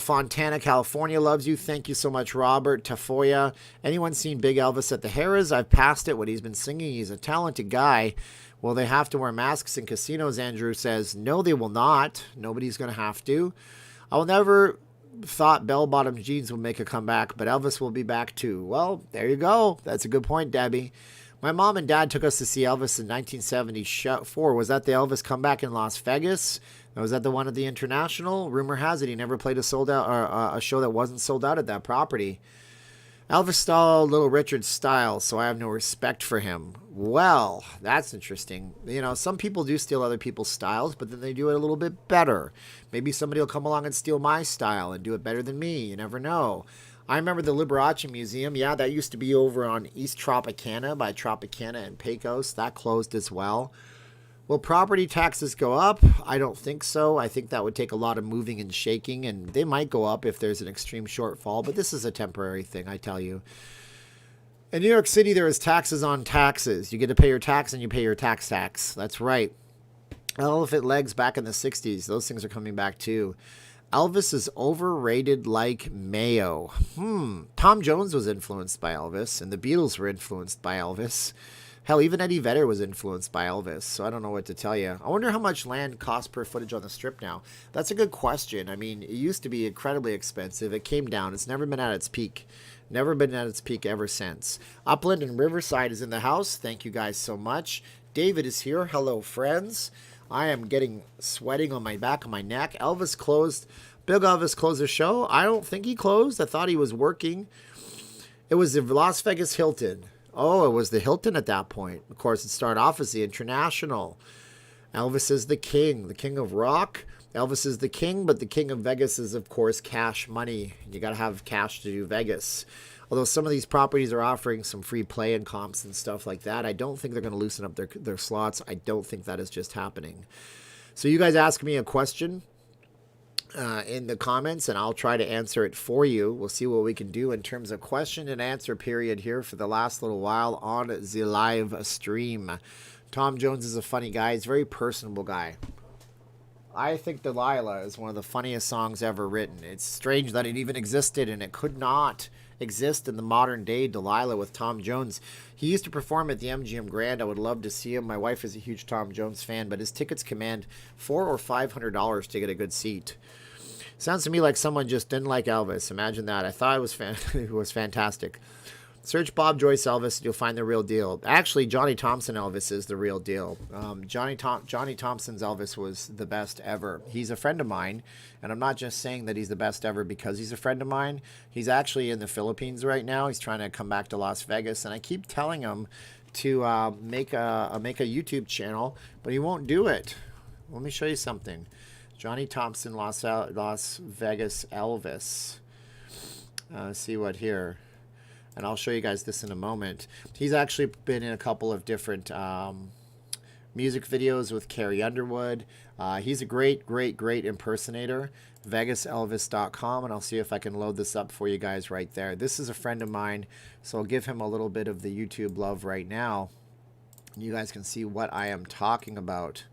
Fontana, California loves you. Thank you so much, Robert. Tafoya. Anyone seen Big Elvis at the Harrah's? I've passed it. What he's been singing. He's a talented guy. Will they have to wear masks in casinos? Andrew says, no, they will not. Nobody's going to have to. I will never thought bell-bottom jeans would make a comeback, but Elvis will be back too. Well, there you go. That's a good point, Debbie. My mom and dad took us to see Elvis in 1974. Was that the Elvis comeback in Las Vegas? Was that the one at the International? Rumor has it he never played a sold out or a show that wasn't sold out at that property. Elvis stole Little Richard's style, so I have no respect for him. Well, that's interesting. You know, some people do steal other people's styles, but then they do it a little bit better. Maybe somebody will come along and steal my style and do it better than me. You never know. I remember the Liberace Museum. Yeah, that used to be over on East Tropicana by Tropicana and Pecos. That closed as well. Will property taxes go up? I don't think so. I think that would take a lot of moving and shaking, and they might go up if there's an extreme shortfall, but this is a temporary thing, I tell you. In New York City, there is taxes on taxes. You get to pay your tax and you pay your tax. That's right. Elephant legs back in the 60s. Those things are coming back too. Elvis is overrated like mayo. Tom Jones was influenced by Elvis, and the Beatles were influenced by Elvis. Hell, even Eddie Vedder was influenced by Elvis, so I don't know what to tell you. I wonder how much land costs per footage on the Strip now. That's a good question. I mean, it used to be incredibly expensive. It came down. It's never been at its peak. Never been at its peak ever since. Upland and Riverside is in the house. Thank you guys so much. David is here. Hello, friends. I am getting sweating on my back of my neck. Elvis closed. Big Elvis closed the show. I don't think he closed. I thought he was working. It was the Las Vegas Hilton. Oh, it was the Hilton at that point. Of course, it started off as the International. Elvis is the king of rock. Elvis is the king, but the king of Vegas is, of course, cash money. You got to have cash to do Vegas. Although some of these properties are offering some free play and comps and stuff like that, I don't think they're going to loosen up their slots. I don't think that is just happening. So you guys ask me a question in the comments, and I'll try to answer it for you. We'll see what we can do in terms of question and answer period here for the last little while on the live stream. Tom Jones is a funny guy. He's a very personable guy. I think Delilah is one of the funniest songs ever written. It's strange that it even existed, and it could not exist in the modern day. Delilah with Tom Jones. He used to perform at the MGM Grand. I would love to see him. My wife is a huge Tom Jones fan, but his tickets command $400 or $500 to get a good seat. Sounds to me like someone just didn't like Elvis. Imagine that. I thought it was fantastic. Search Bob Joyce Elvis and you'll find the real deal. Actually, Johnny Thompson Elvis is the real deal. Johnny Thompson's Elvis was the best ever. He's a friend of mine, and I'm not just saying that he's the best ever because he's a friend of mine. He's actually in the Philippines right now. He's trying to come back to Las Vegas, and I keep telling him to make a YouTube channel, but he won't do it. Let me show you something. Johnny Thompson, Las Vegas Elvis. See what here. And I'll show you guys this in a moment. He's actually been in a couple of different music videos with Carrie Underwood. He's a great impersonator. VegasElvis.com, and I'll see if I can load this up for you guys right there. This is a friend of mine, so I'll give him a little bit of the YouTube love right now. You guys can see what I am talking about.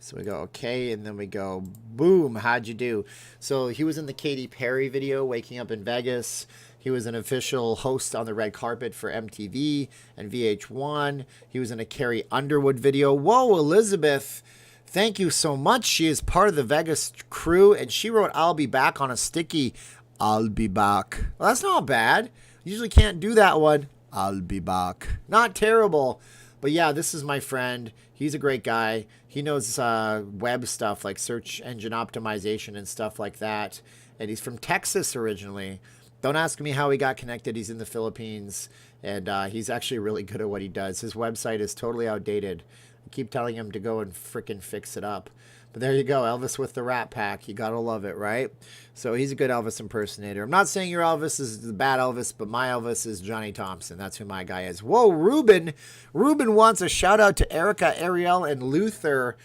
So we go, okay, and then we go, boom, how'd you do? So he was in the Katy Perry video, Waking Up in Vegas. He was an official host on the red carpet for MTV and VH1. He was in a Carrie Underwood video. Whoa, Elizabeth, thank you so much. She is part of the Vegas crew, and she wrote, I'll be back on a sticky. I'll be back. Well, that's not bad. Usually can't do that one. I'll be back. Not terrible. But yeah, this is my friend. He's a great guy. He knows web stuff like search engine optimization and stuff like that. And he's from Texas originally. Don't ask me how he got connected. He's in the Philippines. And he's actually really good at what he does. His website is totally outdated. I keep telling him to go and frickin' fix it up. But there you go, Elvis with the Rat Pack. You gotta love it, right? So he's a good Elvis impersonator. I'm not saying your Elvis is the bad Elvis, but my Elvis is Johnny Thompson. That's who my guy is. Whoa, Ruben. Ruben wants a shout out to Erica, Ariel, and Luther.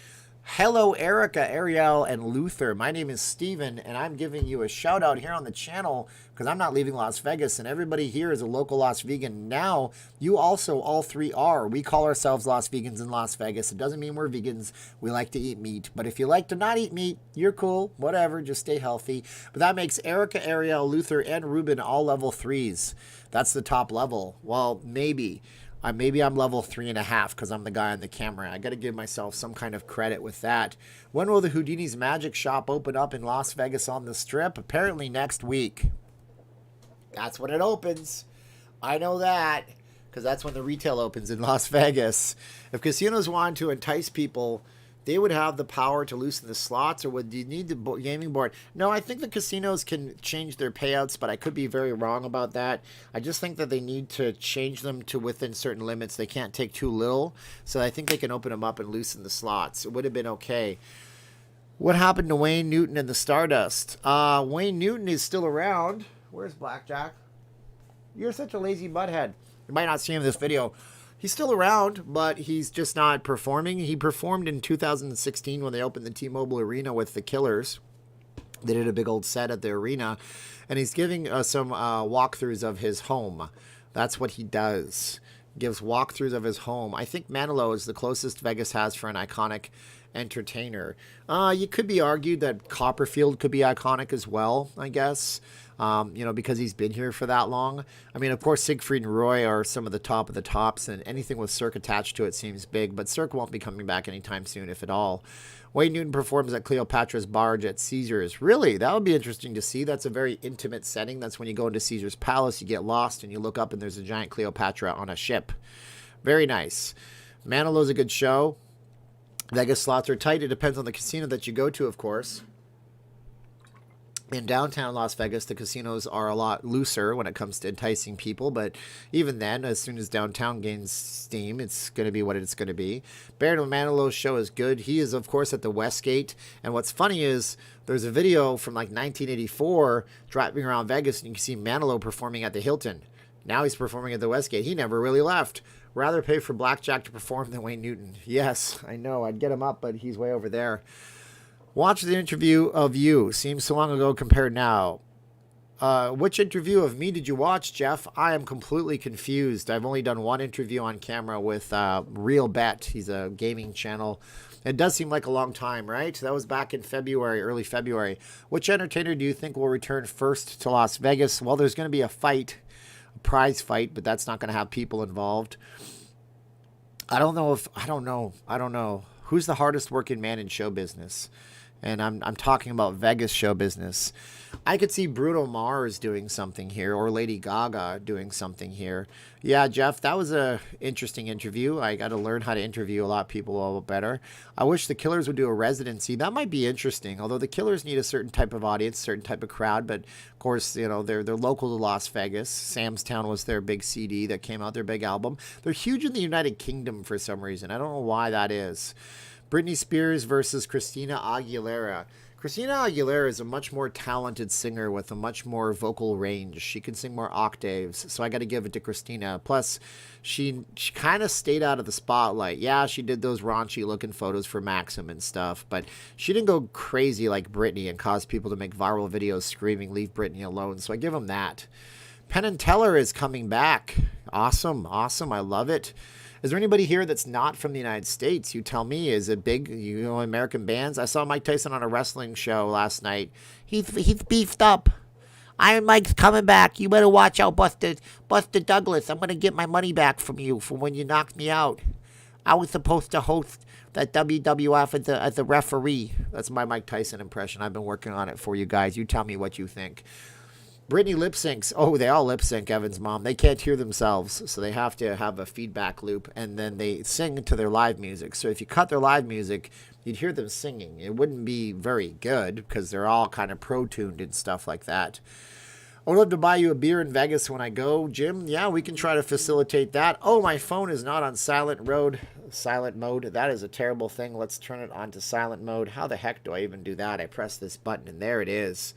Hello, Erica, Ariel, and Luther. My name is Steven, and I'm giving you a shout out here on the channel because I'm not leaving Las Vegas, and everybody here is a local Las Vegan. Now, you also, all three are. We call ourselves Las Vegans in Las Vegas. It doesn't mean we're vegans. We like to eat meat. But if you like to not eat meat, you're cool. Whatever, just stay healthy. But that makes Erica, Ariel, Luther, and Ruben all level 3s. That's the top level. Well, maybe. Maybe I'm level 3.5 because I'm the guy on the camera. I got to give myself some kind of credit with that. When will the Houdini's Magic Shop open up in Las Vegas on the Strip? Apparently next week. That's when it opens. I know that because that's when the retail opens in Las Vegas. If casinos wanted to entice people, they would have the power to loosen the slots, or would you need the gaming board? No, I think the casinos can change their payouts, but I could be very wrong about that. I just think that they need to change them to within certain limits. They can't take too little, so I think they can open them up and loosen the slots. It would have been okay. What happened to Wayne Newton and the Stardust? Wayne Newton is still around. Where's Blackjack? You're such a lazy butthead. You might not see him in this video. He's still around, but he's just not performing. He performed in 2016 when they opened the T-Mobile Arena with the Killers. They did a big old set at the arena, and he's giving some walkthroughs of his home. That's what he does. Gives walkthroughs of his home. I think Manilow is the closest Vegas has for an iconic entertainer. You could be argued that Copperfield could be iconic as well, I guess. Because he's been here for that long. I mean, of course, Siegfried and Roy are some of the tops, and anything with Cirque attached to it seems big, but Cirque won't be coming back anytime soon, if at all. Wayne Newton performs at Cleopatra's Barge at Caesars. Really? That would be interesting to see. That's a very intimate setting. That's when you go into Caesar's Palace, you get lost, and you look up, and there's a giant Cleopatra on a ship. Very nice. Manilow's a good show. Vegas slots are tight. It depends on the casino that you go to, of course. In downtown Las Vegas, the casinos are a lot looser when it comes to enticing people, but even then, as soon as downtown gains steam, it's going to be what it's going to be. Baron Manilow's show is good. He is, of course, at the Westgate, and what's funny is there's a video from like 1984 driving around Vegas, and you can see Manilow performing at the Hilton. Now he's performing at the Westgate. He never really left. Rather pay for Blackjack to perform than Wayne Newton. Yes, I know. I'd get him up, but he's way over there. Watch the interview of you. Seems so long ago compared now. Which interview of me did you watch, Jeff? I am completely confused. I've only done one interview on camera with Real Bet. He's a gaming channel. It does seem like a long time, right? That was back in February, early February. Which entertainer do you think will return first to Las Vegas? Well, there's going to be a fight, a prize fight, but that's not going to have people involved. I don't know. Who's the hardest working man in show business? And I'm talking about Vegas show business. I could see Bruno Mars doing something here, or Lady Gaga doing something here. Yeah, Jeff, that was a interesting interview. I got to learn how to interview a lot of people a little better. I wish the Killers would do a residency. That might be interesting, although the Killers need a certain type of audience, certain type of crowd. But, of course, they're local to Las Vegas. Sam's Town was their big CD that came out, their big album. They're huge in the United Kingdom for some reason. I don't know why that is. Britney Spears versus Christina Aguilera. Christina Aguilera is a much more talented singer with a much more vocal range. She can sing more octaves, so I got to give it to Christina. Plus, she kind of stayed out of the spotlight. Yeah, she did those raunchy-looking photos for Maxim and stuff, but she didn't go crazy like Britney and cause people to make viral videos screaming, "Leave Britney alone," so I give them that. Penn and Teller is coming back. Awesome, awesome. I love it. Is there anybody here that's not from the United States? You tell me. Is it big, American bands? I saw Mike Tyson on a wrestling show last night. He's beefed up. Iron Mike's coming back. You better watch out, Buster Douglas. I'm going to get my money back from you for when you knocked me out. I was supposed to host that WWF as a referee. That's my Mike Tyson impression. I've been working on it for you guys. You tell me what you think. Brittany lip syncs. Oh, they all lip sync, Evan's mom. They can't hear themselves, so they have to have a feedback loop, and then they sing to their live music. So if you cut their live music, you'd hear them singing. It wouldn't be very good because they're all kind of pro-tuned and stuff like that. I would love to buy you a beer in Vegas when I go, Jim. Yeah, we can try to facilitate that. Oh, my phone is not on silent mode. That is a terrible thing. Let's turn it on to silent mode. How the heck do I even do that? I press this button, and there it is.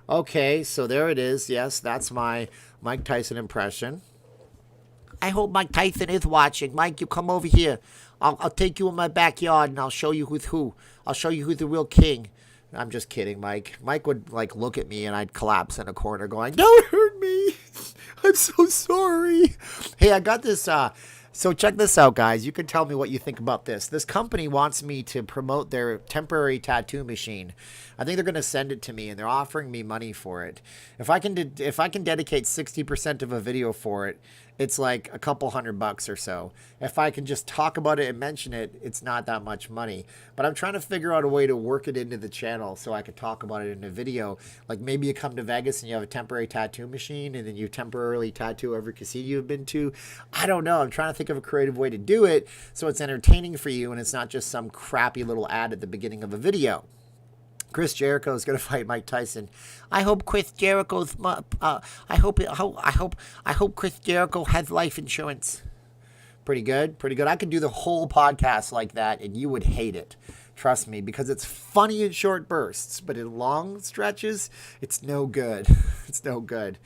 Okay, so there it is. Yes, that's my Mike Tyson impression. I hope Mike Tyson is watching. Mike, you come over here. I'll take you in my backyard, and I'll show you who's who. I'll show you who's the real king. I'm just kidding, Mike. Mike would, look at me, and I'd collapse in a corner going, "Don't hurt me. I'm so sorry." Hey, I got this, so check this out, guys. You can tell me what you think about this. This company wants me to promote their temporary tattoo machine. I think they're going to send it to me, and they're offering me money for it. If I can dedicate 60% of a video for it, it's like a couple $100 or so. If I can just talk about it and mention it, it's not that much money. But I'm trying to figure out a way to work it into the channel so I could talk about it in a video. Like maybe you come to Vegas and you have a temporary tattoo machine and then you temporarily tattoo every casino you've been to. I don't know. I'm trying to think of a creative way to do it so it's entertaining for you and it's not just some crappy little ad at the beginning of a video. Chris Jericho is going to fight Mike Tyson. I hope Chris Jericho's. I hope Chris Jericho has life insurance. Pretty good, pretty good. I could do the whole podcast like that, and you would hate it. Trust me, because it's funny in short bursts, but in long stretches, it's no good. It's no good.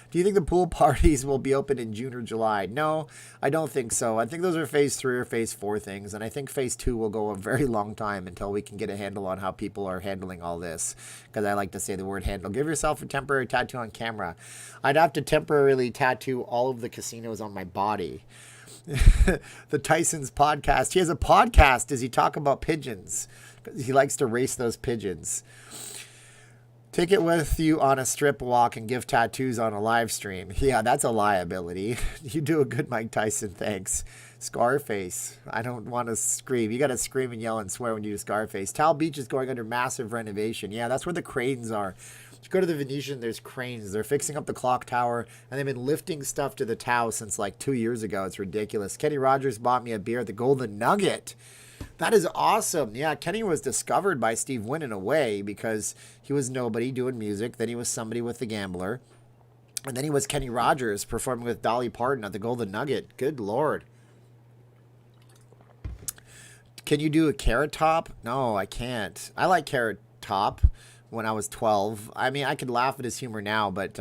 Do you think the pool parties will be open in June or July? No, I don't think so. I think those are phase 3 or phase 4 things, and I think phase 2 will go a very long time until we can get a handle on how people are handling all this, because I like to say the word handle. Give yourself a temporary tattoo on camera. I'd have to temporarily tattoo all of the casinos on my body. The Tyson's podcast. He has a podcast. Does he talk about pigeons? He likes to race those pigeons. Take it with you on a strip walk and give tattoos on a live stream. Yeah, that's a liability. You do a good Mike Tyson, thanks. Scarface. I don't want to scream. You got to scream and yell and swear when you do Scarface. Tal Beach is going under massive renovation. Yeah, that's where the cranes are. If you go to the Venetian, there's cranes. They're fixing up the clock tower, and they've been lifting stuff to the Tau since like 2 years ago. It's ridiculous. Kenny Rogers bought me a beer at the Golden Nugget. That is awesome. Yeah, Kenny was discovered by Steve Wynn in a way because he was nobody doing music. Then he was somebody with The Gambler. And then he was Kenny Rogers performing with Dolly Parton at the Golden Nugget. Good Lord. Can you do a Carrot Top? No, I can't. I like Carrot Top when I was 12. I mean, I could laugh at his humor now, but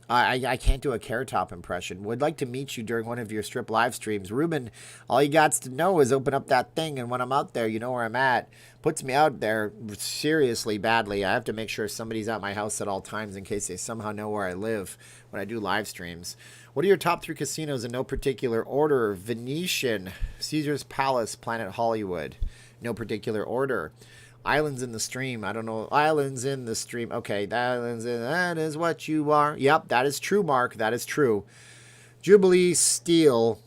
I can't do a Carrot Top impression. Would like to meet you during one of your strip live streams. Ruben, all you got to know is open up that thing, and when I'm out there, you know where I'm at. Puts me out there seriously badly. I have to make sure somebody's at my house at all times in case they somehow know where I live when I do live streams. What are your top 3 casinos in no particular order? Venetian, Caesar's Palace, Planet Hollywood. No particular order. Islands in the stream. I don't know. Islands in the stream. Okay, that is what you are. Yep, that is true, Mark. That is true. Jubilee Steel,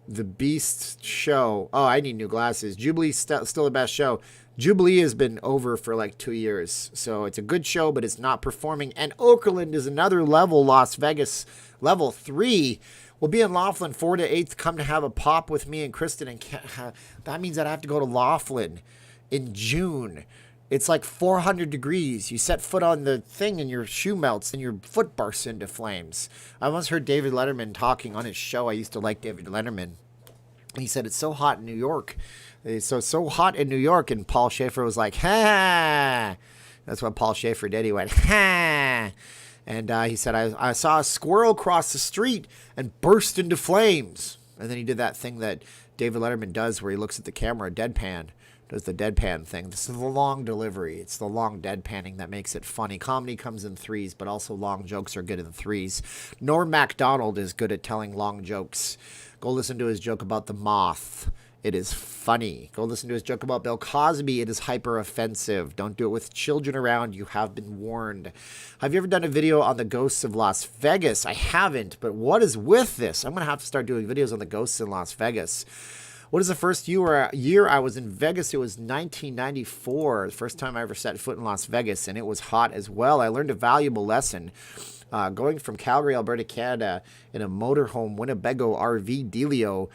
the Beast show. Oh, I need new glasses. Jubilee still the best show. Jubilee has been over for like 2 years, so it's a good show, but it's not performing. And Oakland is another level. Las Vegas, level 3. We'll be in Laughlin 4 to 8th. Come to have a pop with me and Kristen. And that means that I have to go to Laughlin in June. It's like 400 degrees. You set foot on the thing and your shoe melts and your foot bursts into flames. I once heard David Letterman talking on his show. I used to like David Letterman. And he said, it's so hot in New York. It's so hot in New York. And Paul Schaefer was like, ha. That's what Paul Schaefer did. He went, ha. And he said, I saw a squirrel cross the street and burst into flames. And then he did that thing that David Letterman does where he looks at the camera, deadpan. does the deadpan thing. This is the long delivery. It's the long deadpanning that makes it funny. Comedy comes in threes, but also long jokes are good in threes. Norm Macdonald is good at telling long jokes. Go listen to his joke about the moth. It is funny. Go listen to his joke about Bill Cosby. It is hyper offensive. Don't do it with children around. You have been warned. Have you ever done a video on the ghosts of Las Vegas? I haven't, but what is with this? I'm going to have to start doing videos on the ghosts in Las Vegas. What is the first year I was in Vegas? It was 1994, the first time I ever set foot in Las Vegas, and it was hot as well. I learned a valuable lesson. Going from Calgary, Alberta, Canada, in a motorhome Winnebago RV dealio,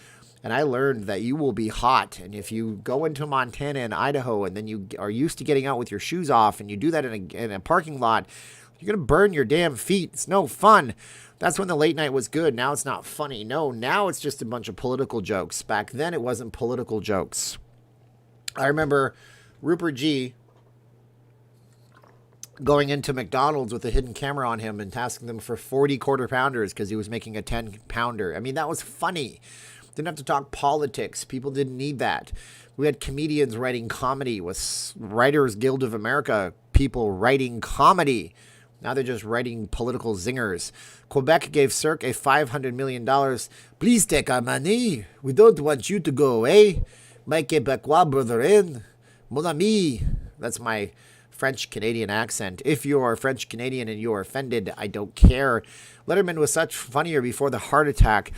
and I learned that you will be hot. And if you go into Montana and Idaho and then you are used to getting out with your shoes off and you do that in a parking lot, you're going to burn your damn feet. It's no fun. That's when the late night was good. Now it's not funny. No, now it's just a bunch of political jokes. Back then it wasn't political jokes. I remember Rupert G. going into McDonald's with a hidden camera on him and asking them for 40 quarter pounders because he was making a 10 pounder. I mean, that was funny. Didn't have to talk politics. People didn't need that. We had comedians writing comedy with Writers Guild of America, people writing comedy. Now they're just writing political zingers. Quebec gave Cirque a $500 million. Please take our money. We don't want you to go away. My Quebecois brother in. Mon ami. That's my French-Canadian accent. If you are French-Canadian and you are offended, I don't care. Letterman was such funnier before the heart attack.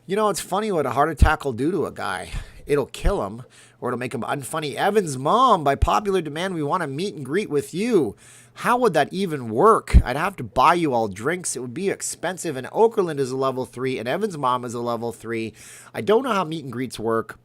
You know, it's funny what a heart attack will do to a guy. It'll kill him, or it'll make him unfunny. Evan's mom, by popular demand, we want to meet and greet with you. How would that even work? I'd have to buy you all drinks. It would be expensive. And Okerlund is a level 3, and Evan's mom is a level 3. I don't know how meet and greets work.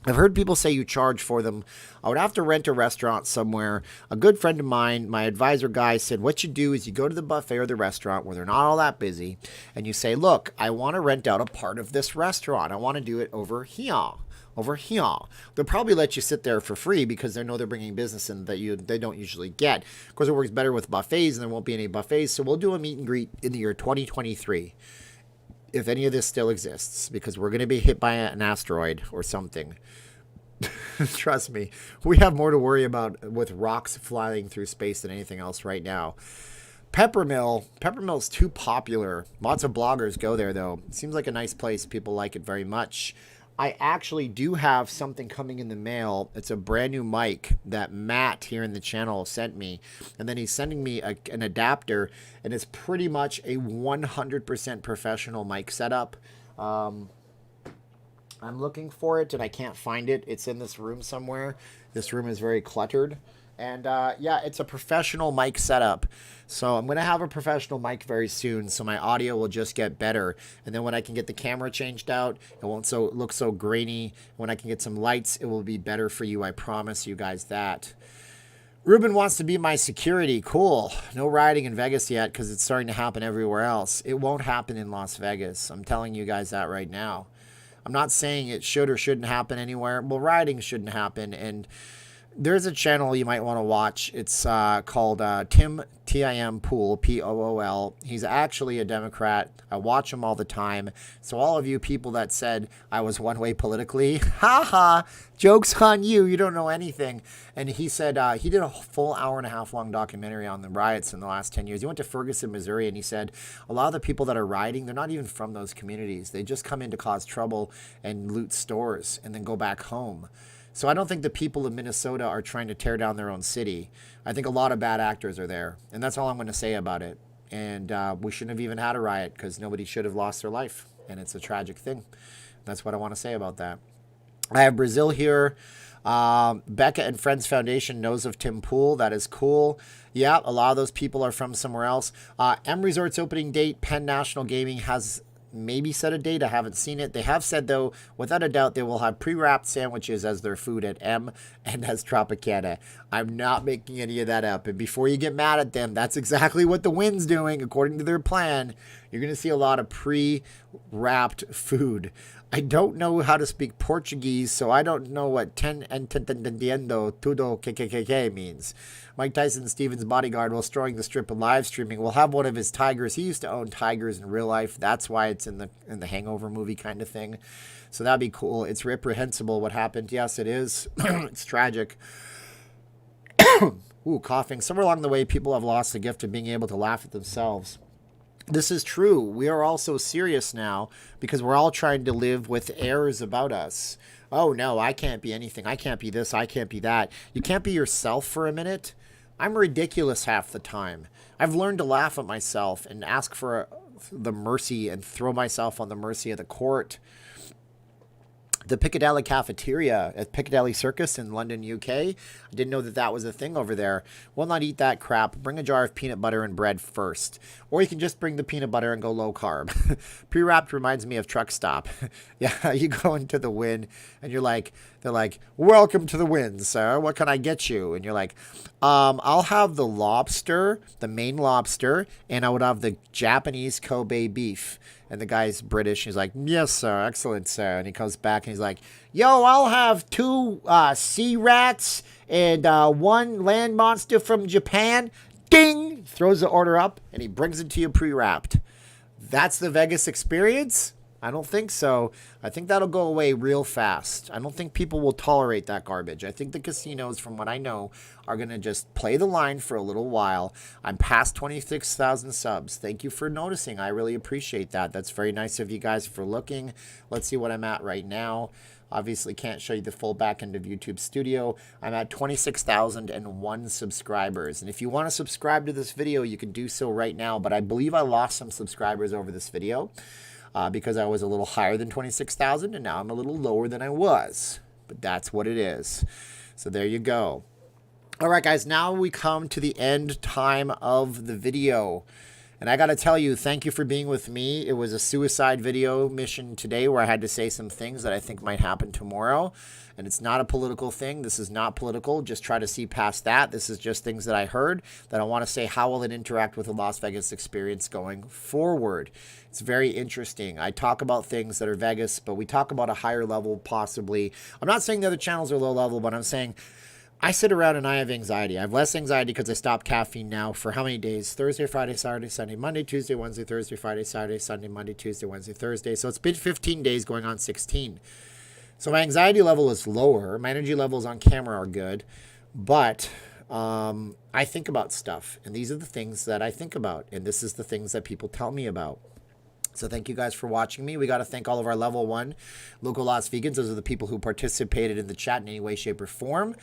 I've heard people say you charge for them. I would have to rent a restaurant somewhere. A good friend of mine, my advisor guy, said what you do is you go to the buffet or the restaurant where they're not all that busy, and you say, look, I want to rent out a part of this restaurant. I want to do it over here. Over here. They'll probably let you sit there for free because they know they're bringing business in that they don't usually get. Of course, it works better with buffets, and there won't be any buffets, so we'll do a meet and greet in the year 2023. If any of this still exists, because we're going to be hit by an asteroid or something. Trust me, we have more to worry about with rocks flying through space than anything else right now. Peppermill's too popular. Lots of bloggers go there, though. It seems like a nice place. People like it very much. I actually do have something coming in the mail. It's a brand new mic that Matt here in the channel sent me. And then he's sending me an adapter. And it's pretty much a 100% professional mic setup. I'm looking for it and I can't find it. It's in this room somewhere. This room is very cluttered. And yeah, it's a professional mic setup. So I'm going to have a professional mic very soon. So my audio will just get better. And then when I can get the camera changed out, it won't look so grainy. When I can get some lights, it will be better for you. I promise you guys that. Ruben wants to be my security. Cool. No rioting in Vegas yet because it's starting to happen everywhere else. It won't happen in Las Vegas. I'm telling you guys that right now. I'm not saying it should or shouldn't happen anywhere. Well, rioting shouldn't happen. And there's a channel you might want to watch. It's called Tim, T-I-M, Pool, P-O-O-L. He's actually a Democrat. I watch him all the time. So all of you people that said I was one way politically, haha, joke's on you. You don't know anything. And he said he did a full hour-and-a-half long documentary on the riots in the last 10 years. He went to Ferguson, Missouri, and he said a lot of the people that are rioting, they're not even from those communities. They just come in to cause trouble and loot stores and then go back home. So I don't think the people of Minnesota are trying to tear down their own city. I think a lot of bad actors are there. And that's all I'm going to say about it. And we shouldn't have even had a riot because nobody should have lost their life. And it's a tragic thing. That's what I want to say about that. I have Brazil here. Becca and Friends Foundation knows of Tim Pool. That is cool. Yeah, a lot of those people are from somewhere else. M Resort's opening date, Penn National Gaming has maybe set a date. I haven't seen it. They have said, though, without a doubt, they will have pre-wrapped sandwiches as their food at M and as Tropicana. I'm not making any of that up. And before you get mad at them, that's exactly what the Wind's doing, according to their plan. You're going to see a lot of pre-wrapped food. I don't know how to speak Portuguese, so I don't know what ten entendiendo tudo kkk means. Mike Tyson, Steven's bodyguard, while strolling the strip and live streaming, will have one of his tigers. He used to own tigers in real life. That's why it's in the Hangover movie kind of thing. So that'd be cool. It's reprehensible what happened. Yes, it is. It's tragic. Ooh, coughing. Somewhere along the way, people have lost the gift of being able to laugh at themselves. This is true. We are all so serious now because we're all trying to live with airs about us. Oh, no, I can't be anything. I can't be this. I can't be that. You can't be yourself for a minute. I'm ridiculous half the time. I've learned to laugh at myself and ask for the mercy and throw myself on the mercy of the court. The Piccadilly cafeteria at Piccadilly Circus in London, UK. I didn't know that that was a thing over there. Will not eat that crap. Bring a jar of peanut butter and bread first. Or you can just bring the peanut butter and go low carb. Pre-wrapped reminds me of Truck Stop. Yeah, you go into the Wynn and you're like, they're like, welcome to the Wynn, sir. What can I get you? And you're like, I'll have the lobster, the Maine lobster, and I would have the Japanese Kobe beef. And the guy's British. He's like, yes, sir. Excellent, sir. And he comes back and he's like, yo, I'll have 2 sea rats and 1 land monster from Japan. Ding! Throws the order up and he brings it to you pre-wrapped. That's the Vegas experience? I don't think so. I think that'll go away real fast. I don't think people will tolerate that garbage. I think the casinos, from what I know, are going to just play the line for a little while. I'm past 26,000 subs. Thank you for noticing. I really appreciate that. That's very nice of you guys for looking. Let's see what I'm at right now. Obviously can't show you the full back end of YouTube Studio. I'm at 26,001 subscribers. And if you want to subscribe to this video, you can do so right now. But I believe I lost some subscribers over this video. Because I was a little higher than 26,000 and now I'm a little lower than I was. But that's what it is. So there you go. All right, guys, now we come to the end time of the video. And I got to tell you, thank you for being with me. It was a suicide video mission today where I had to say some things that I think might happen tomorrow. And it's not a political thing. This is not political. Just try to see past that. This is just things that I heard that I want to say, how will it interact with the Las Vegas experience going forward? It's very interesting. I talk about things that are Vegas, but we talk about a higher level possibly. I'm not saying the other channels are low level, but I'm saying I sit around and I have anxiety. I have less anxiety because I stopped caffeine now for how many days? Thursday, Friday, Saturday, Sunday, Monday, Tuesday, Wednesday, Thursday, Friday, Saturday, Sunday, Monday, Tuesday, Wednesday, Thursday. So it's been 15 days going on 16. So my anxiety level is lower. My energy levels on camera are good. But I think about stuff. And these are the things that I think about. And this is the things that people tell me about. So thank you guys for watching me. We got to thank all of our level 1 local Las Vegans. Those are the people who participated in the chat in any way, shape, or form.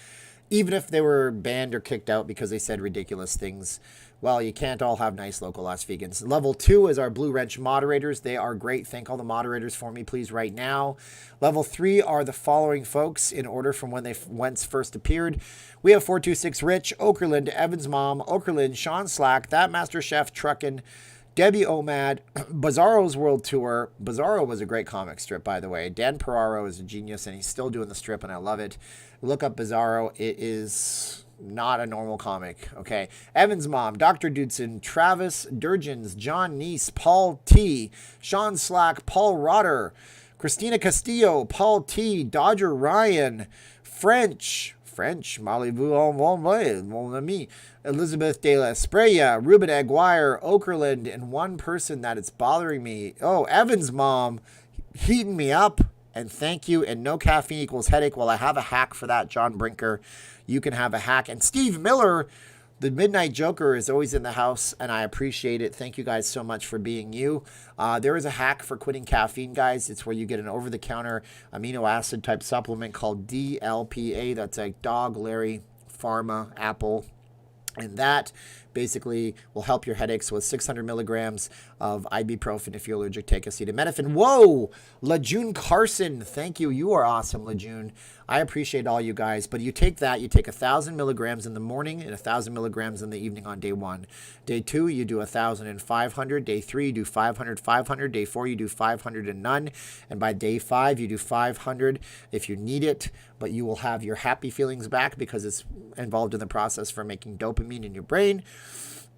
Even if they were banned or kicked out because they said ridiculous things. Well, you can't all have nice local Las Vegans. Level 2 is our Blue Wrench moderators. They are great. Thank all the moderators for me, please, right now. Level 3 are the following folks in order from when they whence first appeared. We have 426 Rich, Okerlund, Evan's Mom, Okerlund, Sean Slack, That Master Chef, Truckin', Debbie Omad, Bizarro's World Tour. Bizarro was a great comic strip, by the way. Dan Peraro is a genius, and he's still doing the strip, and I love it. Look up Bizarro. It is not a normal comic, okay? Evan's Mom, Dr. Dudson, Travis Durgens, John Neese, Paul T, Sean Slack, Paul Rotter, Christina Castillo, Paul T, Dodger Ryan, French, Malibu, mon ami, Elizabeth De La Esprella, Ruben Aguirre, Okerlund, and one person that it's bothering me. Oh, Evan's Mom, heating me up. And thank you. And no caffeine equals headache. Well, I have a hack for that, John Brinker. You can have a hack. And Steve Miller, the Midnight Joker, is always in the house, and I appreciate it. Thank you guys so much for being you. There is a hack for quitting caffeine, guys. It's where you get an over-the-counter amino acid type supplement called DLPA. That's like Dog, Larry, Pharma, Apple. And that basically will help your headaches with 600 milligrams of ibuprofen. If you're allergic, take acetaminophen. Whoa! LaJune Carson. Thank you. You are awesome, LaJune. I appreciate all you guys. But you take that. You take 1,000 milligrams in the morning and 1,000 milligrams in the evening on day 1. Day 2, you do 1,000 and 500. Day 3, you do 500, 500. Day 4, you do 500 and none. And by day 5, you do 500 if you need it. But you will have your happy feelings back because it's involved in the process for making dopamine in your brain.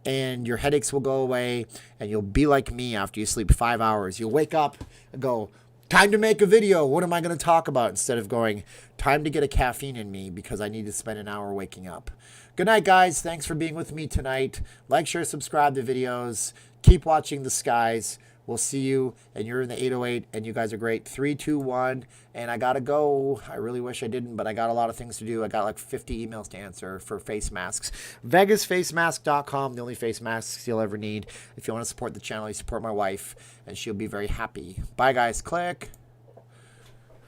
And your headaches will go away, and you'll be like me after you sleep 5 hours. You'll wake up and go, time to make a video. What am I going to talk about? Instead of going, time to get a caffeine in me because I need to spend an hour waking up. Good night, guys. Thanks for being with me tonight. Like, share, subscribe to videos. Keep watching the skies. We'll see you, and you're in the 808, and you guys are great. 3, 2, 1, and I got to go. I really wish I didn't, but I got a lot of things to do. I got like 50 emails to answer for face masks. VegasFaceMask.com, the only face masks you'll ever need. If you want to support the channel, you support my wife, and she'll be very happy. Bye, guys. Click.